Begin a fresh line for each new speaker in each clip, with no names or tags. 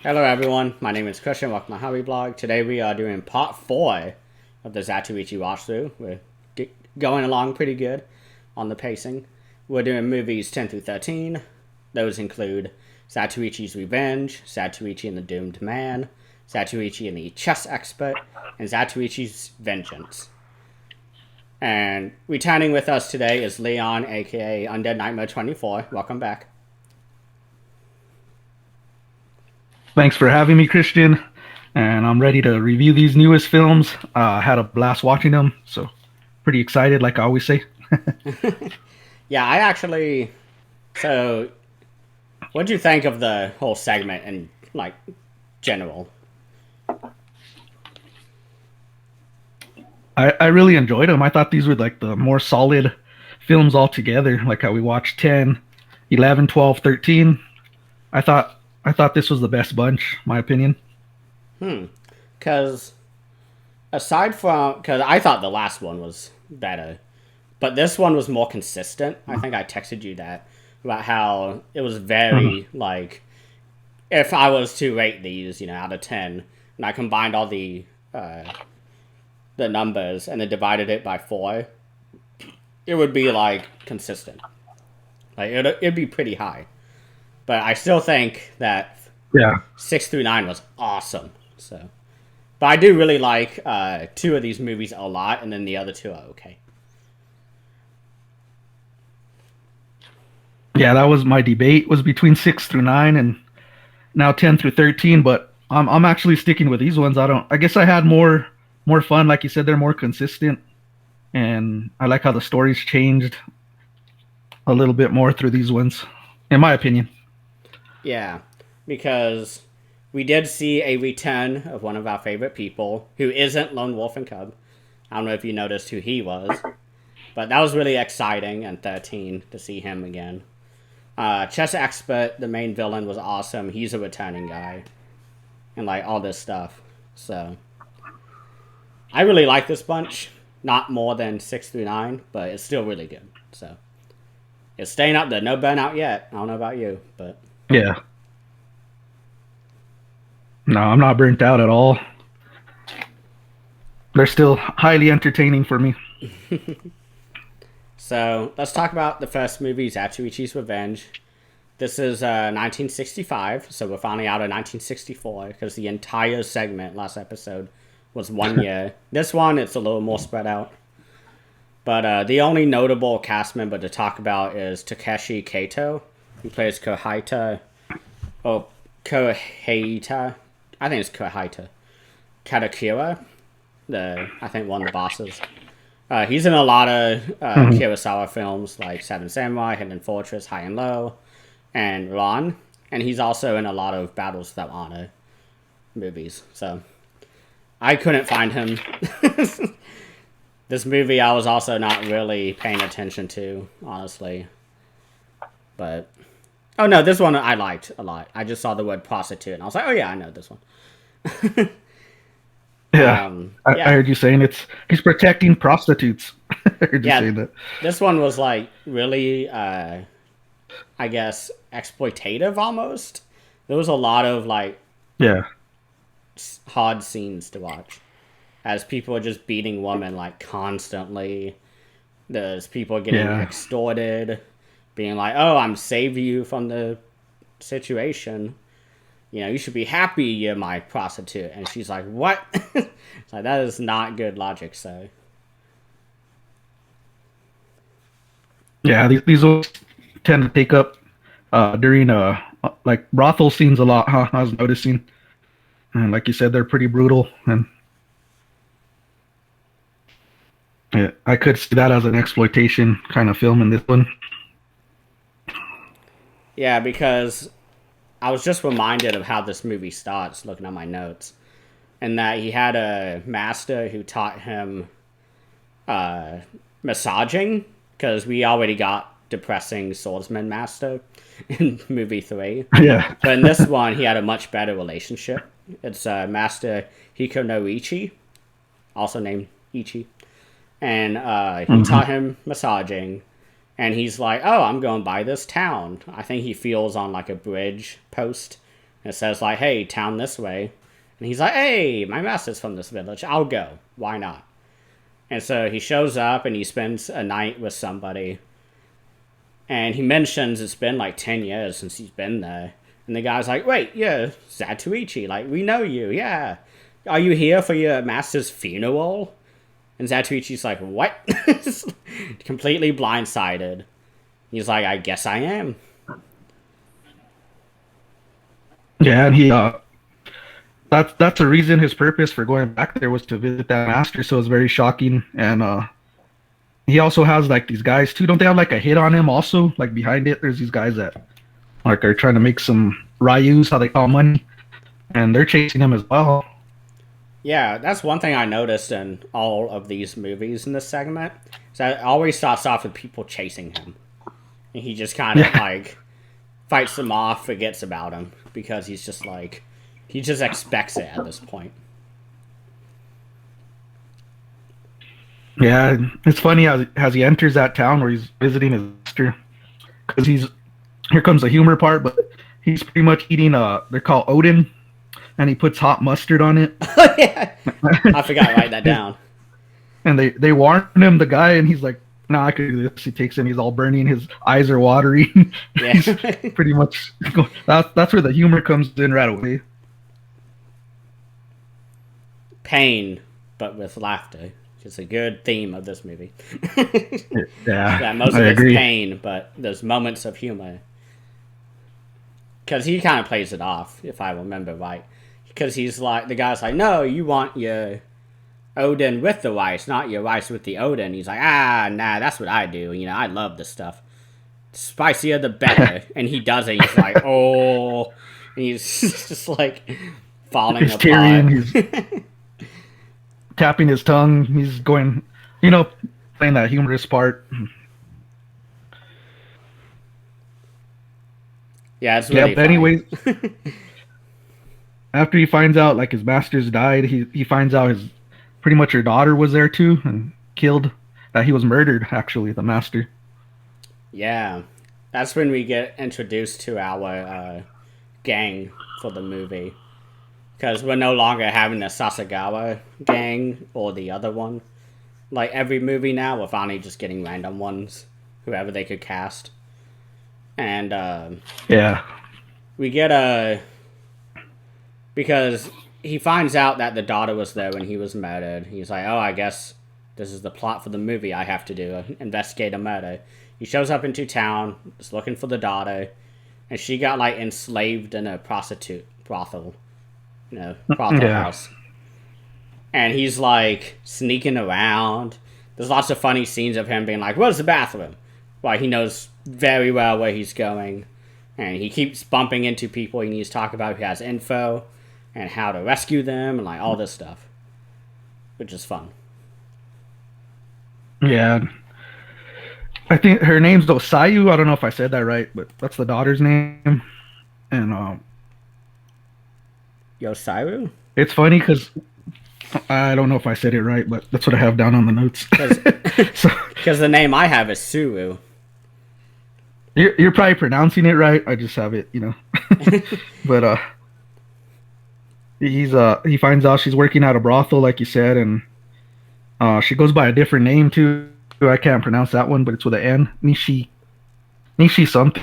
Hello everyone, my name is Christian, welcome to my hobby blog. Today we are doing part 4 of the Zatoichi Watchthrough. We're going along pretty good on the pacing. We're doing movies 10 through 13. Those include Zatoichi's Revenge, Zatoichi and the Doomed Man, Zatoichi and the Chess Expert, and Zatoichi's Vengeance. And returning with us today is Leon, aka Undead Nightmare 24. Welcome back.
Thanks for having me, Christian. And I'm ready to review these newest films. Had a blast watching them, so pretty excited, like I always say.
Yeah, I actually. So, what do you think of the whole segment and, like, general?
I really enjoyed them. I thought these were like the more solid films altogether, like how we watched 10, 11, 12, 13. I thought I thought this was the best bunch, my opinion.
Because, aside from. Because I thought the last one was better, but this one was more consistent. I think I texted you that about how it was
Mhm.
very, like. If I was to rate these, out of 10, and I combined all the numbers and then divided it by 4, it would be, like, consistent. Like, it'd be pretty high. But I still think that
Yeah,
6 through 9 was awesome. So, but I do really like 2 of these movies a lot, and then the other 2 are okay.
yeah, that was my debate was between 6 through 9 and now 10 through 13. But I'm actually sticking with these ones. I guess I had more fun. Like you said, they're more consistent, and I like how the stories changed a little bit more through these ones, in my opinion.
Yeah, because we did see a return of one of our favorite people who isn't Lone Wolf and Cub. I don't know if you noticed who he was, but that was really exciting in 13 to see him again. Chess Expert, the main villain, was awesome. He's a returning guy, and like all this stuff. So I really like this bunch. Not more than 6 through 9, but it's still really good. So it's staying up there. No burnout yet. I don't know about you, but
Yeah. No, I'm not burnt out at all. They're still highly entertaining for me.
so let's talk about the first movie, Zatoichi's Revenge. This is 1965, so we're finally out of 1964 because the entire segment last episode was 1 year. This one, it's a little more spread out. But the only notable cast member to talk about is Takeshi Kato, who plays Kohita. Oh, Kohita. I think it's Kohita. Katakira, I think one of the bosses. He's in a lot of
Mhm.
Kurosawa films like Seven Samurai, Hidden Fortress, High and Low, and Ron. And he's also in a lot of Battles Without Honor movies. So I couldn't find him. This movie I was also not really paying attention to, honestly. But oh no, this one I liked a lot. I just saw the word prostitute and I was like, oh yeah, I know this one.
Yeah, I
Yeah,
heard you saying he's protecting prostitutes. I heard you
yeah.
saying that.
This one was like really, I guess, exploitative almost. There was a lot of like
Yeah,
hard scenes to watch as people are just beating women like constantly. There's people getting
yeah,
extorted, being like, "Oh, I'm saving you from the situation. You should be happy you're my prostitute." And she's like, "What?" It's like that is not good logic. So
yeah. These will tend to take up during like brothel scenes a lot, huh? I was noticing, and like you said, they're pretty brutal, and yeah, I could see that as an exploitation kind of film in this one.
yeah, because I was just reminded of how this movie starts, looking at my notes, and that he had a master who taught him uh, massaging because we already got depressing swordsman master in movie 3.
Yeah.
But in this one, he had a much better relationship. It's Master Hikonoichi, also named Ichi, and he
Hmm.
taught him massaging. And he's like, "Oh, I'm going by this town." I think he feels on like a bridge post It says like, "Hey, town this way," and he's like, "Hey, my master's from this village. I'll go. Why not?" And so he shows up and he spends a night with somebody. And he mentions it's been like 10 years since he's been there. And the guy's like, "Wait, yeah, Zatoichi, like, we know you, yeah. Are you here for your master's funeral?" And Zatoichi's like, "What?" Completely blindsided. He's like, "I guess I am."
Yeah, and he that's the reason his purpose for going back there was to visit that master. So it's very shocking. And he also has like these guys too. Don't they have like a hit on him also? Like behind it, there's these guys that like are trying to make some ryus, how they call money, and they're chasing him as well.
Yeah, that's one thing I noticed in all of these movies in this segment. Is that it always starts off with people chasing him. And he just kind of like fights them off, forgets about him. Because he's just like, he just expects it at this point.
Yeah, it's funny as he enters that town where he's visiting his sister, because here comes the humor part, but he's pretty much eating they're called Odin, and he puts hot mustard on it.
Yeah, I forgot to write that down.
And they warn him, the guy, and he's like, "No, I can do this." He takes him, he's all burning, his eyes are watery.
Yeah.
He's pretty much that's where the humor comes in right away.
Pain, but with laughter. It's a good theme of this movie.
Yeah,
most of
I
it's
agree.
pain, but there's moments of humor. Because he kind of plays it off, if I remember right. Because he's like, the guy's like, "No, you want your Odin with the rice, not your rice with the Odin." He's like, "Ah, nah, that's what I do. You know, I love this stuff. The spicier the better." And he does it. He's like, "Oh," and he's just like falling
He's
apart.
tearing, he's tapping his tongue, he's going, playing that humorous part.
Yeah, it's really
But
funny.
anyways, after he finds out like his master's died, he finds out his pretty much her daughter was there too and killed. That he was murdered, actually, the master.
Yeah, that's when we get introduced to our gang for the movie. Because we're no longer having the Sasagawa gang or the other one. Like every movie now, we're finally just getting random ones, whoever they could cast. And
Yeah.
we get a... Because he finds out that the daughter was there when he was murdered. He's like, "Oh, I guess this is the plot for the movie I have to do, investigate a murder." He shows up into town, is looking for the daughter, and she got like enslaved in a prostitute brothel. Brothel
Yeah.
house. And he's like sneaking around. There's lots of funny scenes of him being like, "Where's the bathroom?" Well, he knows very well where he's going. And he keeps bumping into people he needs to talk about who has info and how to rescue them and like all this stuff. Which is fun.
Yeah. I think her name's Osayu. I don't know if I said that right, but that's the daughter's name. And
Yosairu?
it's funny because I don't know if I said it right, but that's what I have down on the notes.
Because the name I have is Suru.
You're probably pronouncing it right. I just have it, But he finds out she's working at a brothel, like you said, and she goes by a different name too. I can't pronounce that one, but it's with an N. Nishi something.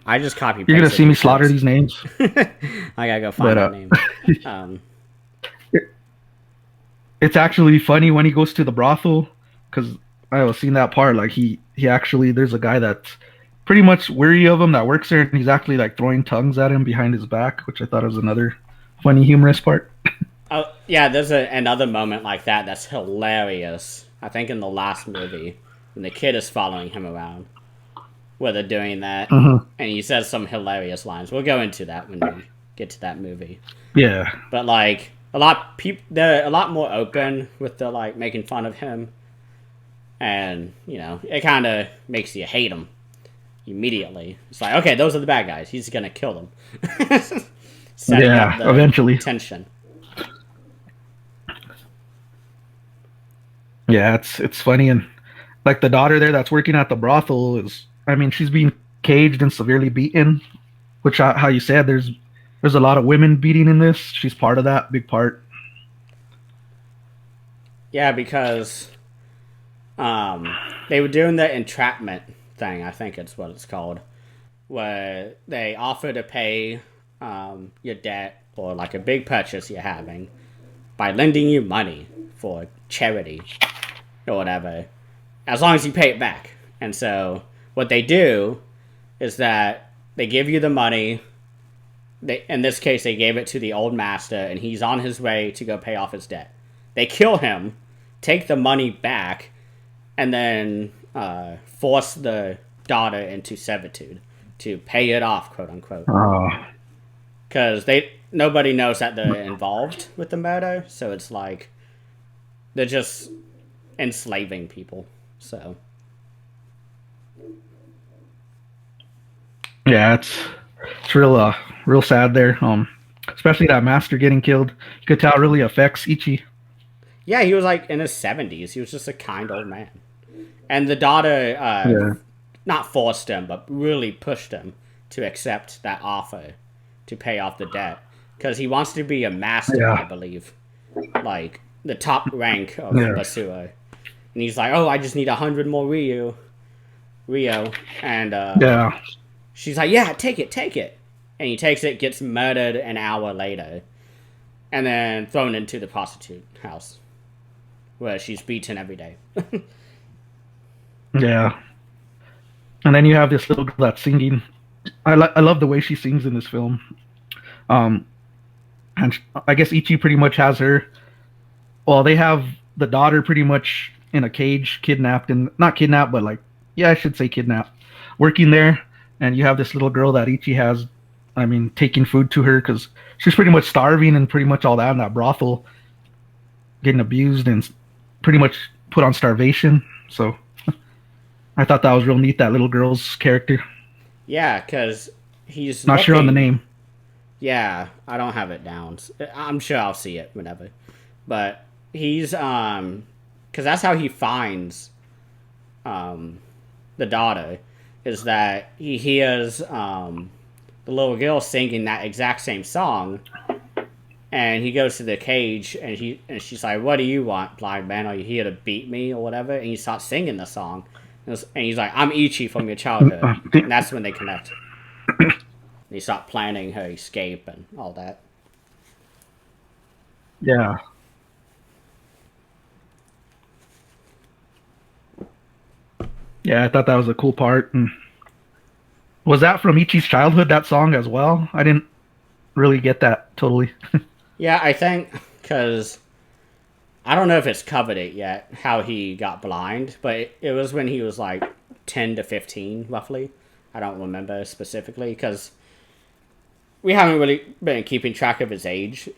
I just copy.
You're gonna see me slaughter these names.
I gotta go find that name.
It's actually funny when he goes to the brothel, because I was seeing that part. Like he actually, there's a guy that's pretty much weary of him that works there, and he's actually like throwing tongues at him behind his back, which I thought was another funny, humorous part.
Oh yeah, there's another moment like that that's hilarious. I think in the last movie, when the kid is following him around, where they're doing that, and he says some hilarious lines. We'll go into that when we get to that movie.
Yeah,
but like they're a lot more open with the like making fun of him, and it kind of makes you hate him immediately. It's like, okay, those are the bad guys. He's gonna kill them. Setting up the
eventually
tension.
Yeah, it's funny, and like the daughter there that's working at the brothel she's being caged and severely beaten, which how you said There's a lot of women beating in this. She's part of that, big part.
Yeah, because they were doing the entrapment thing. I think it's what it's called, where they offer to pay your debt or like a big purchase you're having by lending you money for charity or whatever, as long as you pay it back. And so what they do is that they give you the money. In this case, they gave it to the old master, and he's on his way to go pay off his debt. They kill him, take the money back, and then force the daughter into servitude to pay it off, quote unquote. Because nobody knows that they're involved with the murder, so it's like they're just enslaving people. So
yeah, it's real sad there. Especially that master getting killed. You could tell it really affects Ichi.
yeah, he was like in his 70s. He was just a kind old man, and the daughter not forced him, but really pushed him to accept that offer to pay off the debt because he wants to be a master, I believe, like the top rank of Basua. And he's like, "Oh, I just need 100 more Rio," and she's like, "Yeah, take it," and he takes it, gets murdered an hour later, and then thrown into the prostitute house, where she's beaten every day.
Yeah, and then you have this little girl that's singing. I love the way she sings in this film. And I guess Ichi pretty much has her. Well, they have the daughter pretty much in a cage, kidnapped, and not kidnapped, but like, yeah, I should say kidnapped, working there. And you have this little girl that Ichi has, I mean, taking food to her because she's pretty much starving and pretty much all that in that brothel, getting abused and pretty much put on starvation. So I thought that was real neat, that little girl's character.
Yeah, because he's
not sure on the name.
Yeah, I don't have it down. I'm sure I'll see it whenever. But he's because that's how he finds the daughter, is that he hears the little girl singing that exact same song, and he goes to the cage and she's like, "What do you want, blind man? Are you here to beat me or whatever?" And he starts singing the song, and he's like, "I'm Ichi from your childhood," and that's when they connect. They start planning her escape and all that.
Yeah. Yeah, I thought that was a cool part. And was that from Ichi's childhood, that song as well? I didn't really get that totally.
Yeah, I think because I don't know if it's covered it yet, how he got blind, but it was when he was like 10 to 15, roughly. I don't remember specifically because we haven't really been keeping track of his age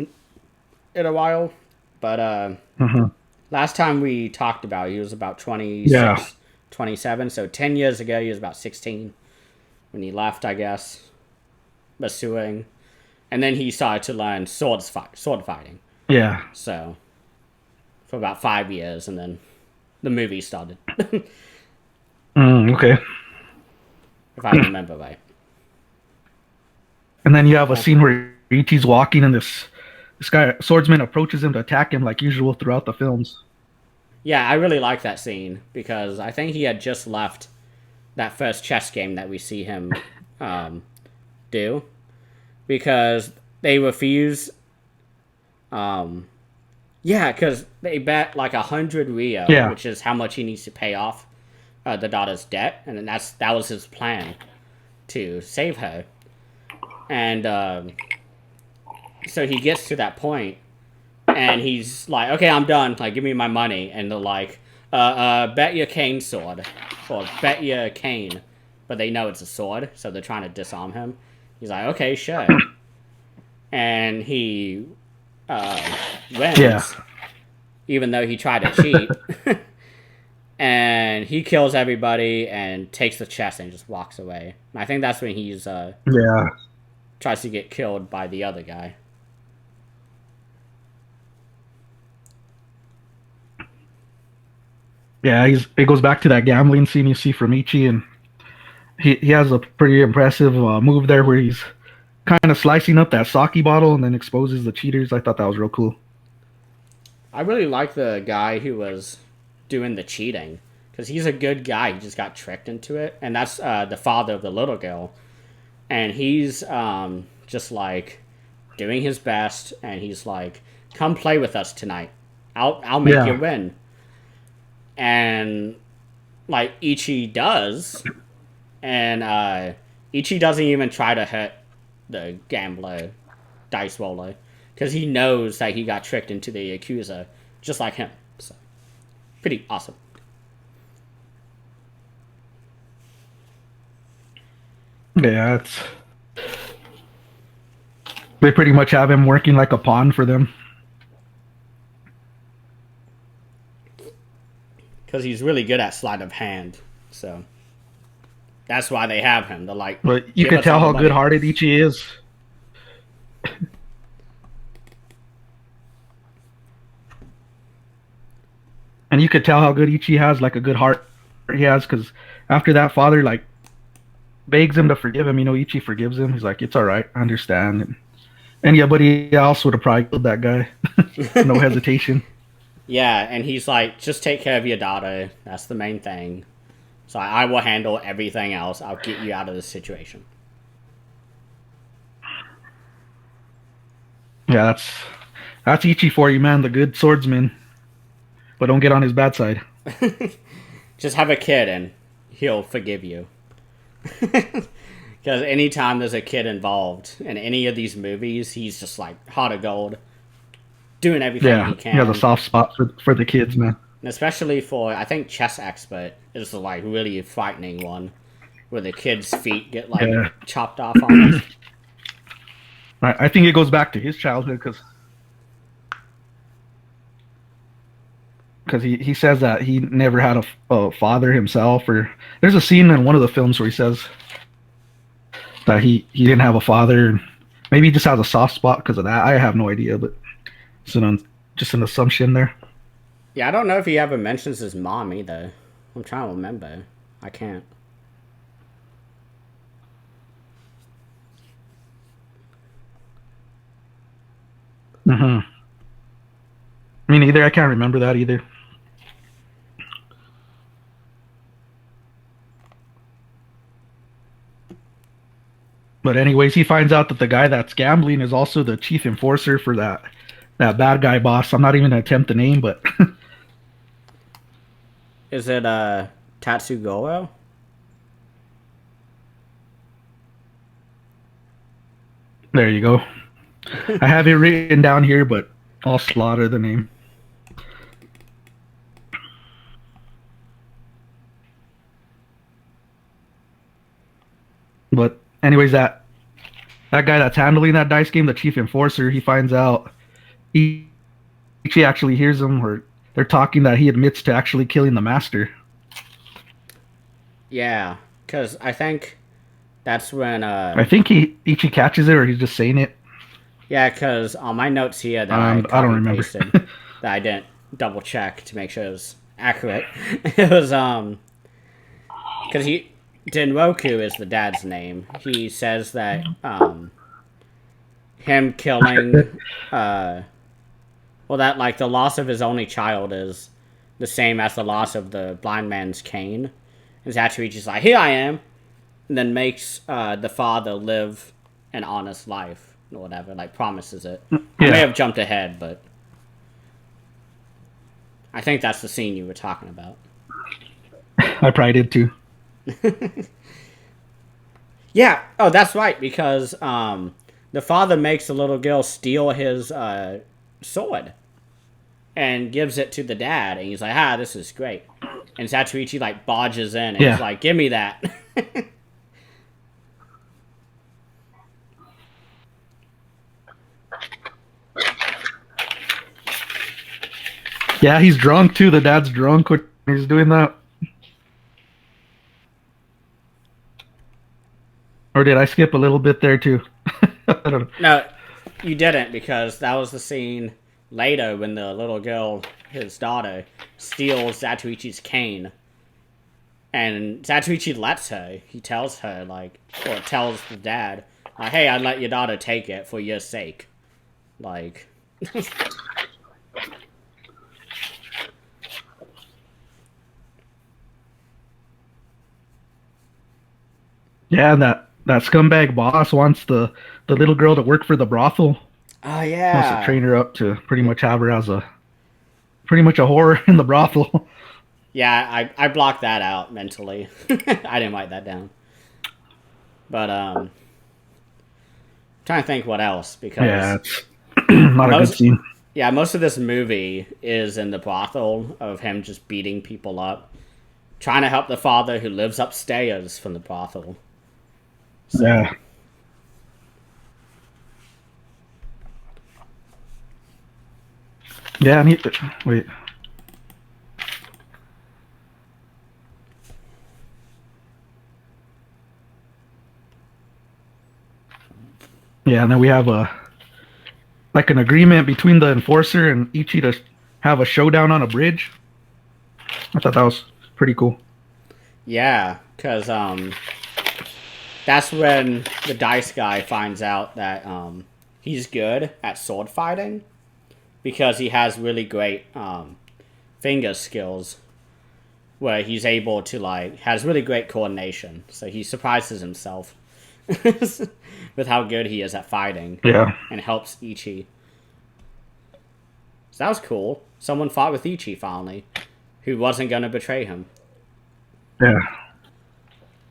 in a while. But last time we talked about it, he was about 26, 27. So 10 years ago, he was about 16 when he left, I guess, pursuing. And then he started to learn sword fighting.
Yeah.
So for about 5 years, and then the movie started.
Okay.
If I remember right.
And then you have a scene where Ichi's walking and this guy, swordsman, approaches him to attack him like usual throughout the films.
Yeah, I really like that scene because I think he had just left that first chess game that we see him do, because they refuse. Because they bet like 100 Rio, which is how much he needs to pay off the daughter's debt, and then that was his plan to save her. And so he gets to that point, and he's like, "Okay, I'm done. Like, give me my money." And they're like, "Bet your cane sword, or bet your cane," but they know it's a sword, so they're trying to disarm him. He's like, "Okay, sure," and he wins, even though he tried to cheat. And he kills everybody and takes the chest and just walks away. And I think that's when he's tries to get killed by the other guy.
Yeah, it goes back to that gambling scene you see from Ichi, and he has a pretty impressive move there where he's kind of slicing up that sake bottle and then exposes the cheaters. I thought that was real cool.
I really like the guy who was doing the cheating because he's a good guy. He just got tricked into it, and that's the father of the little girl, and he's just like doing his best, and he's like, "Come play with us tonight. I'll make you
Yeah,
win." And like Ichi does, and Ichi doesn't even try to hurt the gambler dice roller because he knows that he got tricked into the Yakuza just like him. So pretty awesome.
yeah. They pretty much have him working like a pawn for them.
Because he's really good at sleight of hand. So that's why they have him. They're like,
But you
give
could
us all
tell
the
how
money.
good-hearted Ichi is. And you could tell how good Ichi has, like a good heart he has, because after that, father like begs him to forgive him. Ichi forgives him. He's like, "It's all right, I understand." And anybody else would have probably killed that guy, no hesitation.
Yeah, and he's like, just take care of your daughter. That's the main thing. So I will handle everything else. I'll get you out of this situation.
Yeah, that's Ichi for you, man. The good swordsman, but don't get on his bad side.
Just have a kid and he'll forgive you. Because anytime there's a kid involved in any of these movies, he's just like heart of gold, doing everything he
Yeah, he has a
can.
soft spot for the kids, man.
And especially for, I think Chess Expert is the like really frightening one, where the kid's feet get like
Yeah,
chopped off almost.
I think it goes back to his childhood because he says that he never had a father himself. Or there's a scene in one of the films where he says that he didn't have a father. And maybe he just has a soft spot because of that. I have no idea, but it's just an assumption there.
Yeah, I don't know if he ever mentions his mom either. I'm trying to remember. I can't.
Hmm. Me neither. I can't remember that either. But anyways, he finds out that the guy that's gambling is also the chief enforcer for that bad guy boss. I'm not even gonna attempt the name, but
Is it Tatsugoro?
there you go. I have it written down here, but I'll slaughter the name. But anyways, that guy that's handling that dice game, the chief enforcer, he finds out he actually hears them, or they're talking that he admits to actually killing the master.
Yeah, because I think that's when
I think Ichi catches it, or he's just saying it.
yeah, because on my notes here that I
I don't
copy
remember.
pasted, that I didn't double check to make sure it was accurate. It was because he Denroku is the dad's name. He says that him killing well, that like the loss of his only child is the same as the loss of the blind man's cane. And Zatoichi's like, here I am, and then makes the father live an honest life or whatever, like promises it. I may
Yeah,
have jumped ahead, but I think that's the scene you were talking about.
I probably did too.
Yeah, oh, that's right, because the father makes the little girl steal his sword and gives it to the dad, and he's like, this is great. And Zatoichi like barges in and he's
Yeah,
like, give me that.
yeah, he's drunk too. The dad's drunk when he's doing that. Or did I skip a little bit there too? I don't know.
No, you didn't, because that was the scene later when the little girl, his daughter, steals Zatoichi's cane. And Zatoichi lets her. He tells her, like, or tells the dad, Hey, I'd let your daughter take it for your sake. Like,
Yeah, that scumbag boss wants the little girl to work for the brothel.
oh
Wants to
yeah,
train her up to pretty much have her as a pretty much a whore in the brothel.
yeah. I blocked that out mentally. I didn't write that down. But trying to think what else
Yeah,
because
it's not a good
most
scene.
yeah most of this movie is in the brothel of him just beating people up, trying to help the father who lives upstairs from the brothel. So
Yeah, yeah. Wait. Yeah, and then we have a like an agreement between the enforcer and Ichi to have a showdown on a bridge. I thought that was pretty cool.
yeah, because that's when the dice guy finds out that he's good at sword fighting because he has really great finger skills where he's able to like has really great coordination. So he surprises himself with how good he is at fighting
Yeah,
and helps Ichi. So that was cool. Someone fought with Ichi finally, who wasn't gonna betray him.
yeah,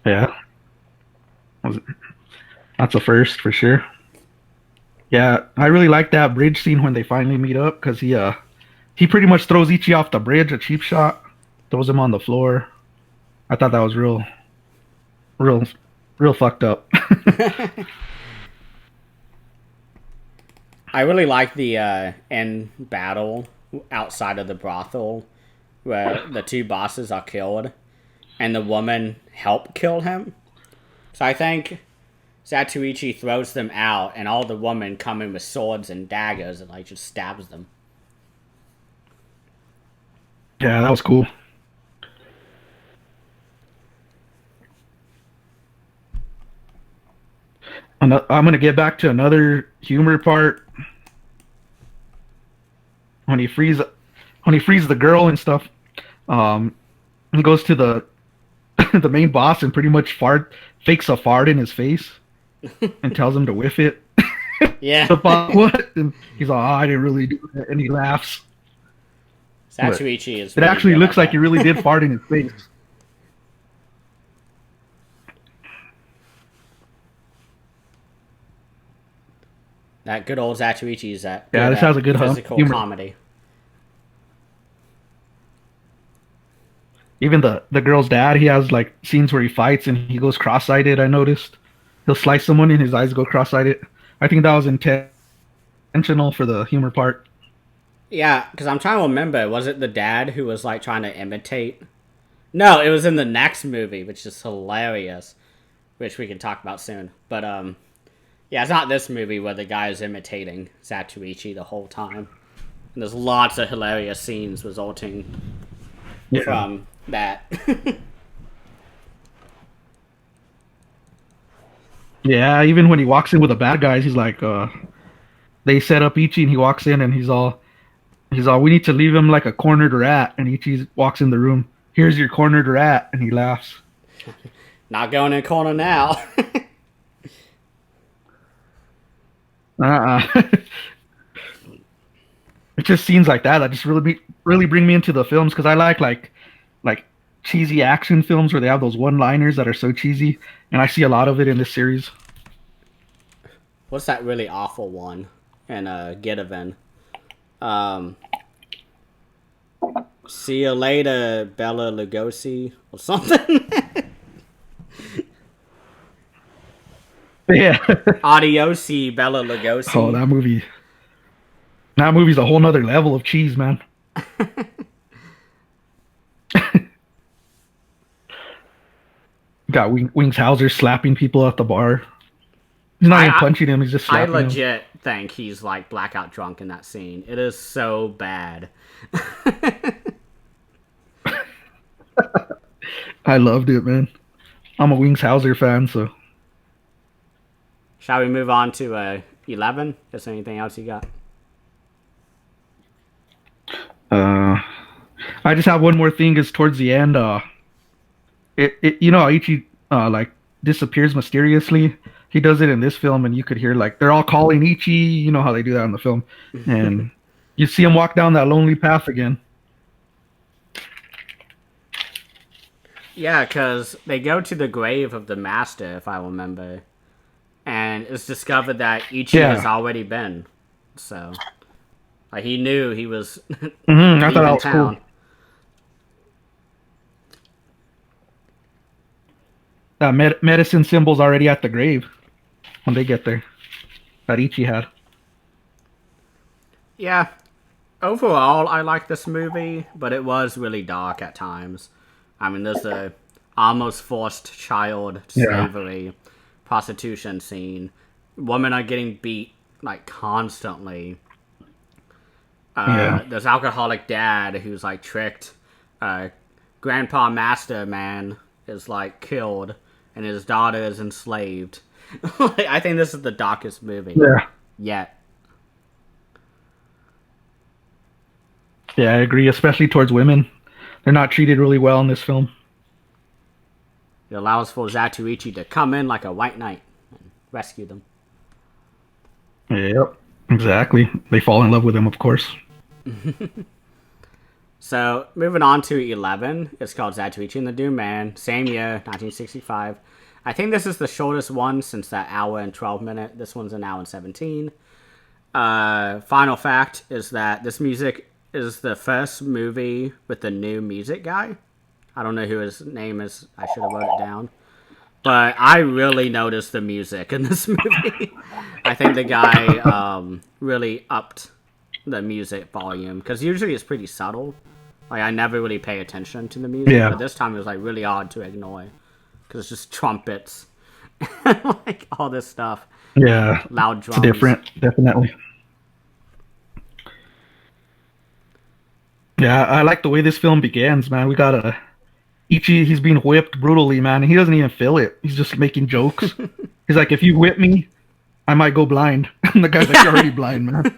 yeah. That's a first for sure. Yeah, I really like that bridge scene when they finally meet up because he pretty much throws Ichi off the bridge, a cheap shot, throws him on the floor. I thought that was real, real fucked up.
I really like the end battle outside of the brothel where the two bosses are killed and the woman helped kill him. So I think Zatoichi throws them out and all the women come in with swords and daggers and like just stabs them.
Yeah, that was cool. I'm gonna get back to another humor part when he frees the girl and stuff. Um, he goes to the the main boss and pretty much fakes a fart in his face and tells him to whiff it.
Yeah.
The boss, what? And he's like, oh, I didn't really do it, and he laughs. But
Zatoichi is
it
really
actually
good
looks
at
like he
that.
really did fart in his face.
That good old Zatoichi is that
Yeah,
good
this has
at
a good
physical
humor.
comedy.
Even the girl's dad, he has like scenes where he fights and he goes cross-eyed. I noticed he'll slice someone and his eyes go cross-eyed. I think that was intentional for the humor part.
Yeah, because I'm trying to remember. Was it the dad who was like trying to imitate? No, it was in the next movie, which is hilarious, which we can talk about soon. But yeah, it's not this movie where the guy is imitating Zatoichi the whole time. And there's lots of hilarious scenes resulting
Yeah,
from that.
yeah. Even when he walks in with the bad guys, he's like, they set up Ichi and he walks in and he's all, we need to leave him like a cornered rat. And Ichi walks in the room. Here's your cornered rat, and he laughs.
Not going in corner now.
Uh-uh. It's just scenes like that that just really bring me into the films because I like cheesy action films where they have those one-liners that are so cheesy, and I see a lot of it in this series.
What's that really awful one? And Getaven. Um, See you later, Bella Lugosi, or something.
Yeah.
Adiosi, Bella
Oh,
Lugosi.
that movie. That movie's a whole nother level of cheese, man. Got Wings Hauser slapping people at the bar. He's not
I,
even
I
punching him. He's just
I
slapping him.
legit think he's like blackout drunk in that scene. It is so bad.
I loved it, man. I'm a Wings Hauser fan, so
Shall we move on to 11? Is there anything else you got?
Uh, I just have one more thing. Is towards the end, Ichi like disappears mysteriously. He does it in this film, and you could hear like they're all calling Ichi. You know how they do that in the film, and you see him walk down that lonely path again.
Yeah, because they go to the grave of the master, if I remember, and it's discovered that Ichi has
Yeah.
already been. So, like, he knew he was
I thought that
leaving
was cool.
town.
That medicine symbol's already at the grave when they get there. That Ichi had.
Yeah, overall, I like this movie, but it was really dark at times. I mean, there's a almost forced child
Yeah.
slavery, prostitution scene. Women are getting beat like constantly.
Yeah.
There's alcoholic dad who's like tricked. Grandpa Master Man is like killed, and his daughter is enslaved. Like, I think this is the darkest movie
Yeah.
yet.
Yeah, I agree, especially towards women. They're not treated really well in this film.
It allows for Zatoichi to come in like a white knight and rescue them.
Yep. Exactly. They fall in love with him, of course.
So, moving on to 11. It's called Zatoichi and the Doom Man. Same year, 1965. I think this is the shortest one since that hour and 12 minute. This one's an hour and 17. Final fact is that this music is the first movie with the new music guy. I don't know who his name is. I should have wrote it down. But I really noticed the music in this movie. I think the guy really upped the music volume, because usually it's pretty subtle. Like, I never really pay attention to the music,
Yeah.
but this time it was like really odd to ignore, because it's just trumpets, like all this stuff,
Yeah.
loud
It's
drums.
different, definitely. Yeah, I like the way this film begins, man. We got a Ichi, he's being whipped brutally, man, and he doesn't even feel it. He's just making jokes. He's like, if you whip me, I might go blind. And the guy's like, you're already blind, man.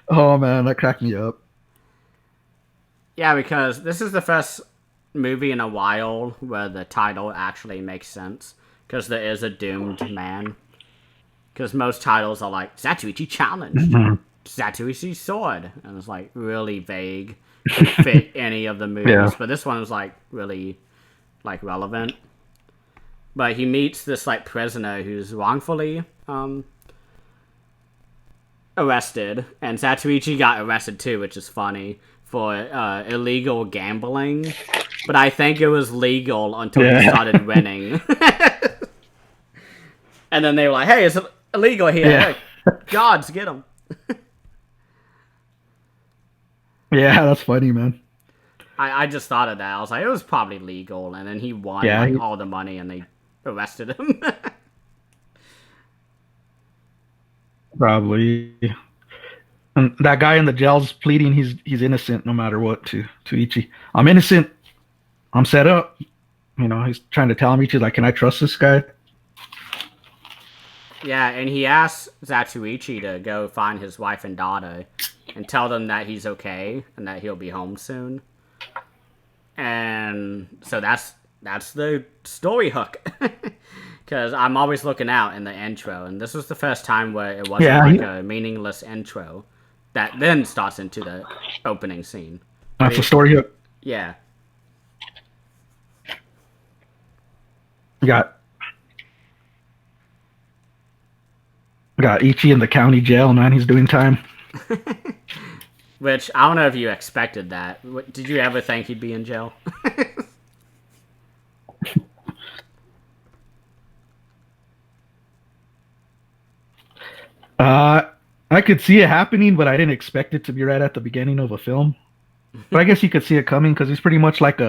Oh man, that cracked me up.
Yeah, because this is the first movie in a while where the title actually makes sense, because there is a doomed man. Because most titles are like Zatoichi challenged, Zatoichi's sword, and it's like really vague, could fit any of the movies.
Yeah.
But this one was like really like relevant. But he meets this like prisoner who's wrongfully arrested, and Zatoichi got arrested too, which is funny, for illegal gambling. But I think it was legal until he
Yeah.
started winning. And then they were like, hey, it's illegal here.
Yeah.
Hey, gods, get him.
Yeah, that's funny, man.
I just thought of that. I was like, it was probably legal. And then he won
Yeah,
like
he-
all the money, and they arrested him.
Probably. And that guy in the jail's pleading he's innocent no matter what to Ichi. I'm innocent. I'm set up. You know, he's trying to tell him Ichi's like, can I trust this guy?
Yeah, and he asks Zatoichi to go find his wife and daughter and tell them that he's okay and that he'll be home soon. And so that's the story hook. Because I'm always looking out in the intro, and this was the first time where it wasn't
Yeah,
like
he-
a meaningless intro that then starts into the opening scene.
That's the story hook.
Yeah.
We got Ichi in the county jail, man. He's doing time.
Which, I don't know if you expected that. Did you ever think he'd be in jail?
I could see it happening, but I didn't expect it to be right at the beginning of a film. But I guess you could see it coming because he's pretty much like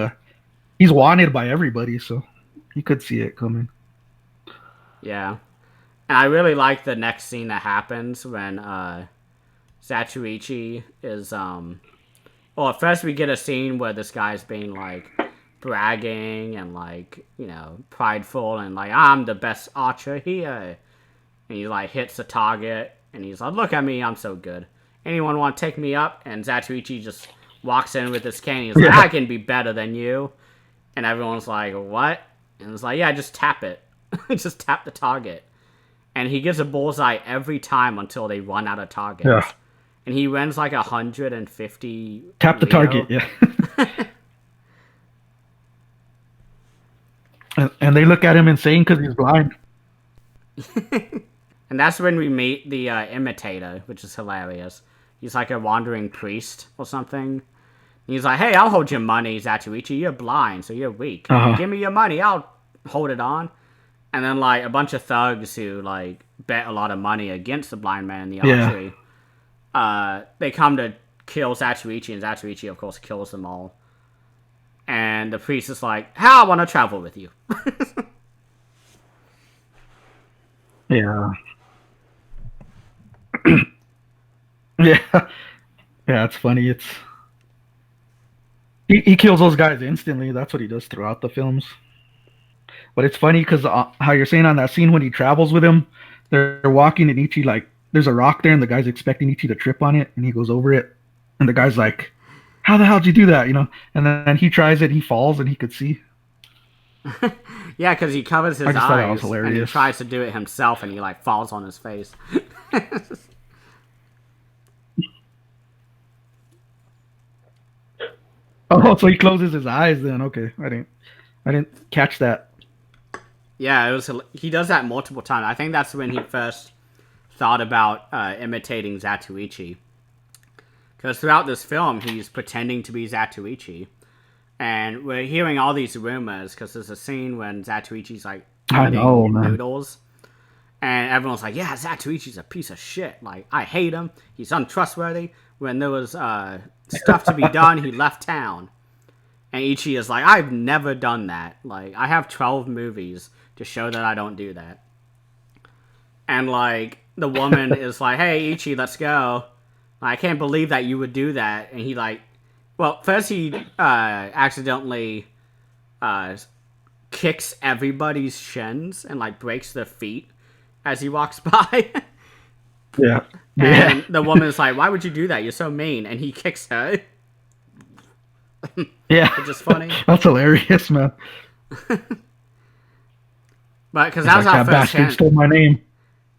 he's wanted by everybody, so you could see it coming.
Yeah. And I really like the next scene that happens when Zatoichi is well, first we get a scene where this guy's being like bragging and like, you know, prideful and like, I'm the best archer here. And he like hits the target and he's like, look at me, I'm so good. Anyone want to take me up? And Zatoichi just walks in with his cane. He's like, I can be better than you. And everyone's like, what? And it's like, yeah, just tap it. Just tap the target. And he gets a bullseye every time until they run out of targets.
Yeah.
And he wins like 150.
Tap the target, yeah. and they look at him insane because he's blind.
And that's when we meet the imitator, which is hilarious. He's like a wandering priest or something. He's like, hey, I'll hold your money, Zatoichi. You're blind, so you're weak. Give me your money. I'll hold it on. And then, like, a bunch of thugs who, like, bet a lot of money against the blind man in the archery, they come to kill Zatoichi, and Zatoichi, of course, kills them all. And the priest is like, how I want to travel with you.
Yeah. Yeah. Yeah, it's funny. He kills those guys instantly. That's what he does throughout the films. But it's funny because how you're saying on that scene when he travels with him, they're walking and Ichi, like, there's a rock there and the guy's expecting Ichi to trip on it and he goes over it. And the guy's like, how the hell did you do that? You know? And then he tries it, he falls and he could see.
Yeah, because he covers his
I just thought that
eyes
was hilarious.
and he tries to do it himself and he, like, falls on his face.
Oh, so he closes his eyes then. Okay. I didn't catch that.
Yeah, he does that multiple times. I think that's when he first thought about imitating Zatoichi. Because throughout this film, he's pretending to be Zatoichi. And we're hearing all these rumors, because there's a scene when Zatoichi's like eating noodles. And everyone's like, yeah, Zatoichi's a piece of shit. Like, I hate him. He's untrustworthy. When there was stuff to be done, he left town. And Ichi is like, I've never done that. Like, I have 12 movies to show that I don't do that. And, like, the woman is like, hey, Ichi, let's go. I can't believe that you would do that. And he, like, well, first he accidentally kicks everybody's shins and, like, breaks their feet as he walks by.
Yeah.
And the woman is like, why would you do that? You're so mean. And he kicks her.
Yeah.
Which is funny.
That's hilarious, man.
But because that was our
that
first
bastard
hint.
stole my name.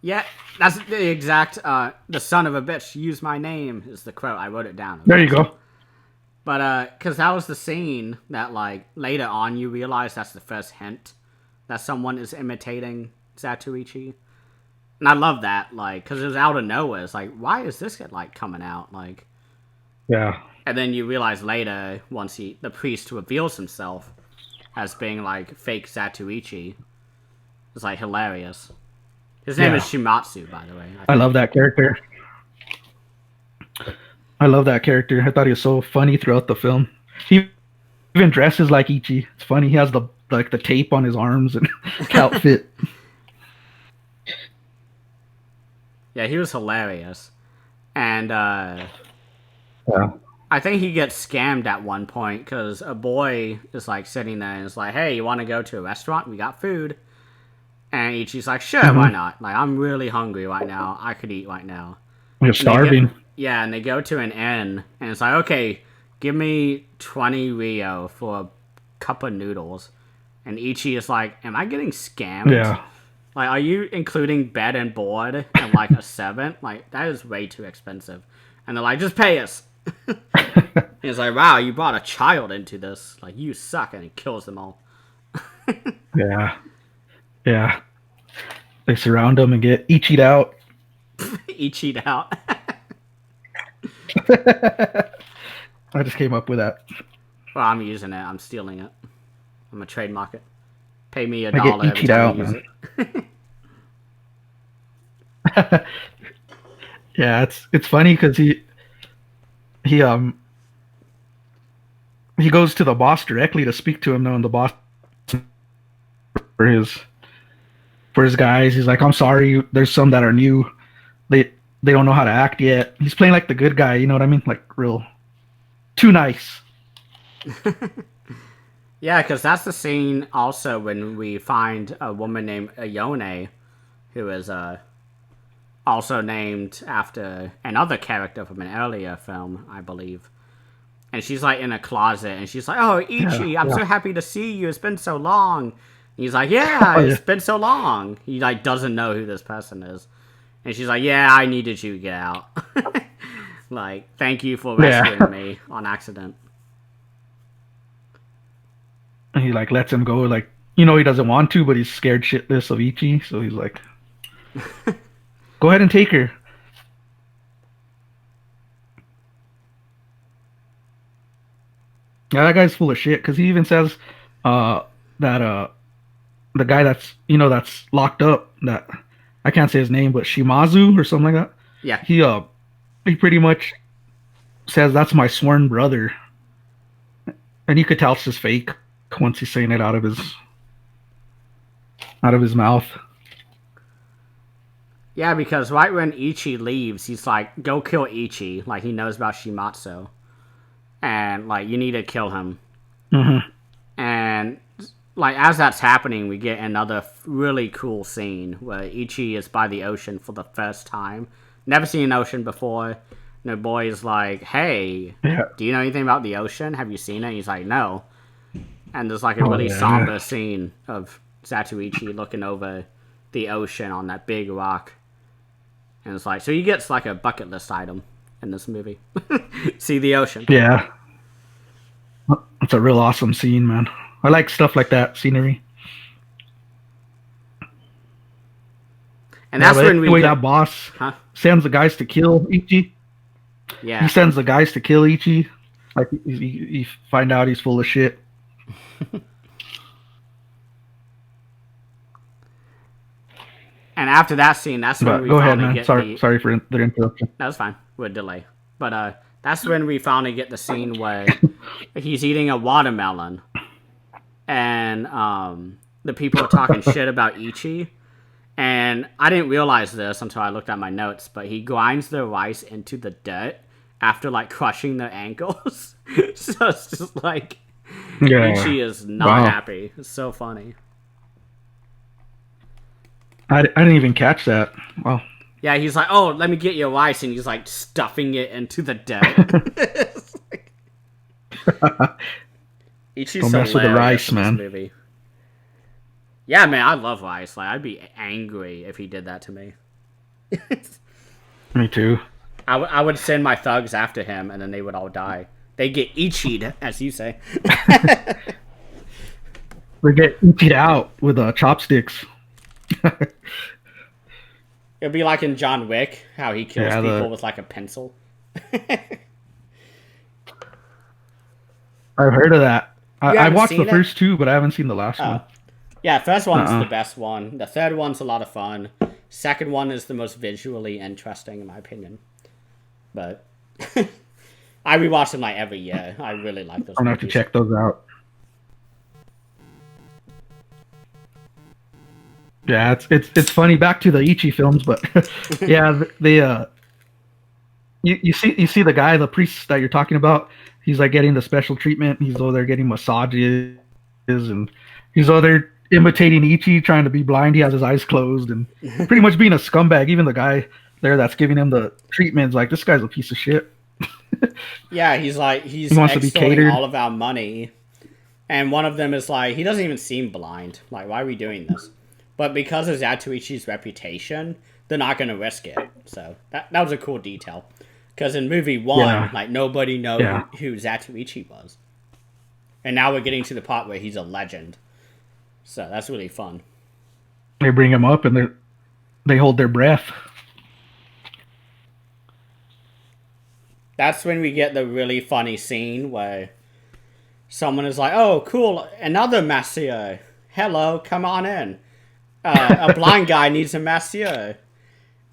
Yeah, that's the exact, the son of a bitch, use my name is the quote. I wrote it down.
There you go.
But, because that was the scene that, like, later on you realize that's the first hint that someone is imitating Zatoichi. And I love that, like, because it was out of nowhere. It's like, why is this, like, coming out? Like,
yeah.
And then you realize later, once the priest reveals himself as being, like, fake Zatoichi. It's, like, hilarious. His name is Shimatsu, by the way.
I love that character. I thought he was so funny throughout the film. He even dresses like Ichi. It's funny. He has the tape on his arms and outfit.
Yeah, he was hilarious. And,
Yeah.
I think he gets scammed at one point because a boy is, like, sitting there and is like, hey, you want to go to a restaurant? We got food. And Ichi's like, sure, why not? Like, I'm really hungry right now. I could eat right now.
You're starving.
And they go to an inn, and it's like, okay, give me 20 Rio for a cup of noodles. And Ichi is like, am I getting scammed?
Yeah.
Like, are you including bed and board and, like, a 7? Like, that is way too expensive. And they're like, just pay us. He's like, wow, you brought a child into this. Like, you suck. And he kills them all.
Yeah. Yeah. They surround him and get Ichi'd out.
Ichi'd out.
I just came up with that.
Well, I'm using it. I'm stealing it. I'm gonna trademark it. Pay me $1
get
every
Ichi'd
time
out,
I use
man.
it.
Yeah, it's funny because he goes to the boss directly to speak to him, knowing the boss for his guys. He's like, I'm sorry, there's some that are new. They don't know how to act yet. He's playing like the good guy, you know what I mean? Like real too nice.
Yeah, because that's the scene also when we find a woman named Ione, who is also named after another character from an earlier film, I believe. And she's like in a closet, and she's like, "Oh,
Yeah,
Ichi, I'm
yeah.
so happy to see you. It's been so long." And he's like, "Yeah,
Oh
it's
yeah,
been so long." He like doesn't know who this person is, and she's like, "Yeah, I needed you to get out. Like, thank you for rescuing
yeah.
me on accident."
And he like lets him go. Like you know he doesn't want to, but he's scared shitless of Ichi, so he's like, "Go ahead and take her." Yeah, that guy's full of shit because he even says, that the guy that's that's locked up, that I can't say his name, but Shimazu or something like that.
Yeah,
He he pretty much says that's my sworn brother, and you could tell it's just fake once he's saying it out of his mouth.
yeah, because right when Ichi leaves, he's like, "Go kill Ichi." Like he knows about Shimatsu, and like you need to kill him.
Hmm.
And like as that's happening, we get another really cool scene where Ichi is by the ocean for the first time. Never seen an ocean before. And the boy is like, "Hey,
Yeah.
do you know anything about the ocean? Have you seen it?" And he's like, "No." And there's like a
Oh
really
yeah.
somber scene of Zatoichi looking over the ocean on that big rock. And it's like, so he gets like a bucket list item in this movie. See the ocean.
Yeah. It's a real awesome scene, man. I like stuff like that, scenery.
And
Yeah,
that's
but
when we
anyway,
get.
that boss
Huh?
sends the guys to kill Ichi. He
Yeah.
sends the guys to kill Ichi. Like you find out he's full of shit.
And after that scene, that's when
But
we
go ahead,
finally
man.
get
Sorry,
the.
sorry for the interruption.
That was fine. With delay. But that's when we finally get the scene where he's eating a watermelon. And the people are talking shit about Ichi. And I didn't realize this until I looked at my notes, but he grinds the rice into the dirt after like crushing their ankles. So it's just like
Yeah.
Ichi is not
Wow.
happy. It's so funny.
I didn't even catch that. Wow.
Yeah, he's like, "Oh, let me get your rice," and he's like stuffing it into the dirt. It's like- Ichi's
Don't mess with the
hilarious
rice,
in this
man.
movie. Yeah, man, I love rice. Like, I'd be angry if he did that to me.
Me too.
I would send my thugs after him, and then they would all die. They get Ichi'd, as you say.
We get emptied out with chopsticks.
It'd be like in John Wick, how he kills
Yeah,
people
the
with like a pencil.
I've heard of that.
You
I
haven't
watched the
seen it?
first two, but I haven't seen the last one.
Oh. Yeah, first one's the
Uh-uh.
best one. The third one's a lot of fun. Second one is the most visually interesting, in my opinion. But I rewatch them like every year. I really like those
I'm gonna have to
movies.
check those out. Yeah, it's funny. Back to the Ichi films, but yeah, they you see the guy, the priest that you're talking about. He's like getting the special treatment. He's over there getting massages, and he's over there imitating Ichi, trying to be blind. He has his eyes closed, and pretty much being a scumbag. Even the guy there that's giving him the treatment's like, this guy's a piece of shit.
Yeah, he's like
He
he's
wants to be
extorting
catered.
all of our money, and one of them is like, he doesn't even seem blind. Like, why are we doing this? But because of Zatoichi's reputation, they're not going to risk it. So that was a cool detail. Because in movie one,
Yeah.
like nobody knew
Yeah.
who Zatoichi was, and now we're getting to the part where he's a legend. So that's really fun.
They bring him up, and they hold their breath.
That's when we get the really funny scene where someone is like, "Oh, cool, another masseur. Hello, come on in. A blind guy needs a masseur."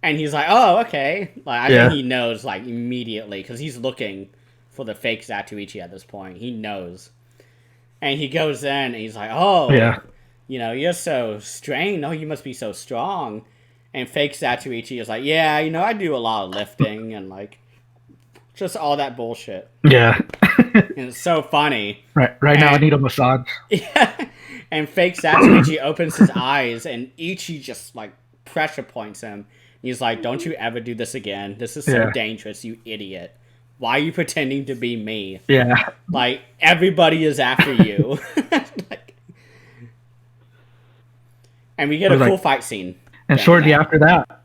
And he's like, "Oh, okay." Like, I
Yeah.
think he knows, like, immediately, because he's looking for the fake Zatoichi at this point. He knows. And he goes in, and he's like, "Oh,
Yeah.
you're so strange. Oh, you must be so strong." And fake Zatoichi is like, "Yeah, I do a lot of lifting, and, like, just all that bullshit."
Yeah.
And it's so funny.
Right now, I
And
need a massage.
yeah, and fake Zatoichi opens his eyes, and Ichi just like pressure points him. He's like, "Don't you ever do this again. This is so
Yeah,
dangerous, you idiot. Why are you pretending to be me?
yeah.
Like everybody is after you." Like, and we get
I
a
was
cool
like,
fight scene
and
during
shortly
that.
after that,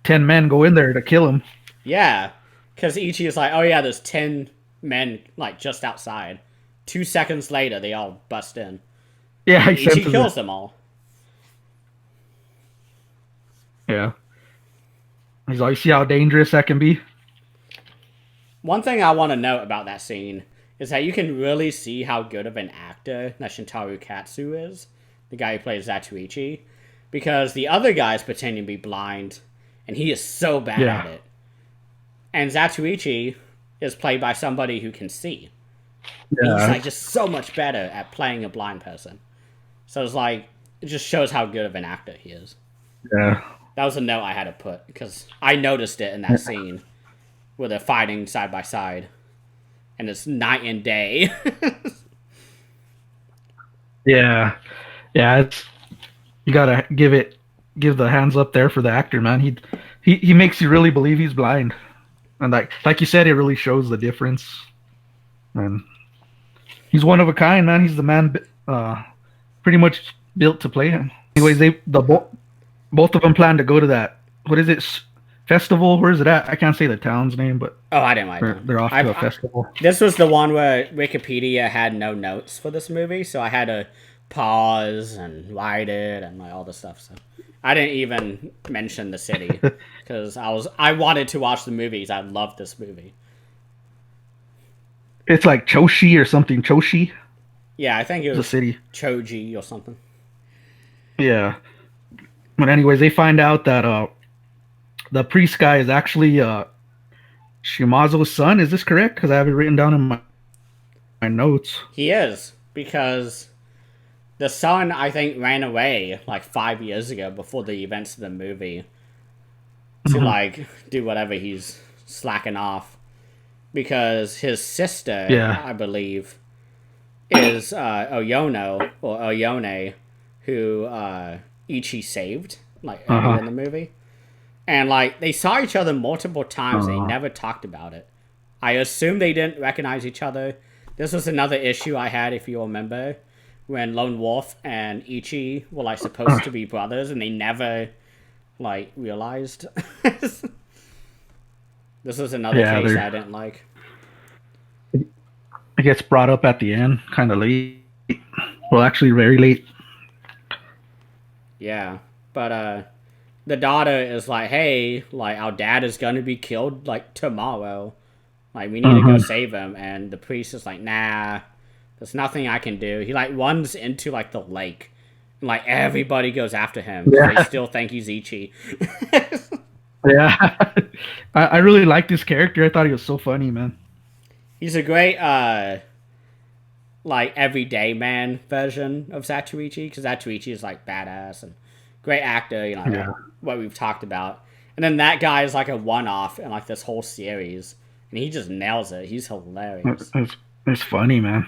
10 men go in there to kill him.
Yeah, because Ichi is like, "Oh yeah, there's 10 men like just outside." 2 seconds later, they all bust in,
Yeah,
and
he
Ichi
senses it.
kills them all.
Yeah. He's like, you see how dangerous that can be?
One thing I want to note about that scene is that you can really see how good of an actor that Shintaro Katsu is, the guy who plays Zatoichi, because the other guy's pretending to be blind, and he is so bad
Yeah.
at it. And Zatoichi is played by somebody who can see. He's
Yeah.
like just so much better at playing a blind person. So it's like it just shows how good of an actor he is.
Yeah.
That was a note I had to put because I noticed it in that scene where they're fighting side by side, and it's night and day.
Yeah. Yeah. It's you gotta give the hands up there for the actor, man. He makes you really believe he's blind, and like you said, it really shows the difference. And he's one of a kind, man. He's the man, pretty much built to play him. Anyways, both of them plan to go to that. What is it? Festival? Where is it at? I can't say the town's name, but
Oh, I didn't write
they're,
down.
they're off to a festival.
This was the one where Wikipedia had no notes for this movie, so I had to pause and write it and like all the stuff. So I didn't even mention the city because I wanted to watch the movies. I loved this movie.
It's like Choshi or something. Choshi,
Yeah, I think it
the
was
city.
Choji or something.
Yeah. But anyways, they find out that the priest guy is actually Shimazo's son. Is this correct? Because I have it written down in my notes.
He is because the son I think ran away like 5 years ago before the events of the movie to like do whatever he's slacking off because his sister,
Yeah.
I believe, is Oyono or Oyone, who Ichi saved like earlier in the movie, and like they saw each other multiple times. They never talked about it. I assume they didn't recognize each other. This was another issue I had, if you remember, when Lone Wolf and Ichi were like supposed to be brothers, and they never like realized. This was another case I didn't like.
It gets brought up at the end, kind of late. Well, actually, very late.
Yeah, but the daughter is like, "Hey, like our dad is gonna be killed like tomorrow. Like we need to go save him." And the priest is like, "Nah, there's nothing I can do." He like runs into like the lake, and like everybody goes after him because
Yeah.
they still think he's Ichi.
Yeah. I really like this character. I thought he was so funny, man.
He's a great like everyday man version of Zatoichi because Zatoichi is like badass and great actor, you know, like what we've talked about. And then that guy is like a one-off in like this whole series, and he just nails it. He's hilarious.
It's funny, man.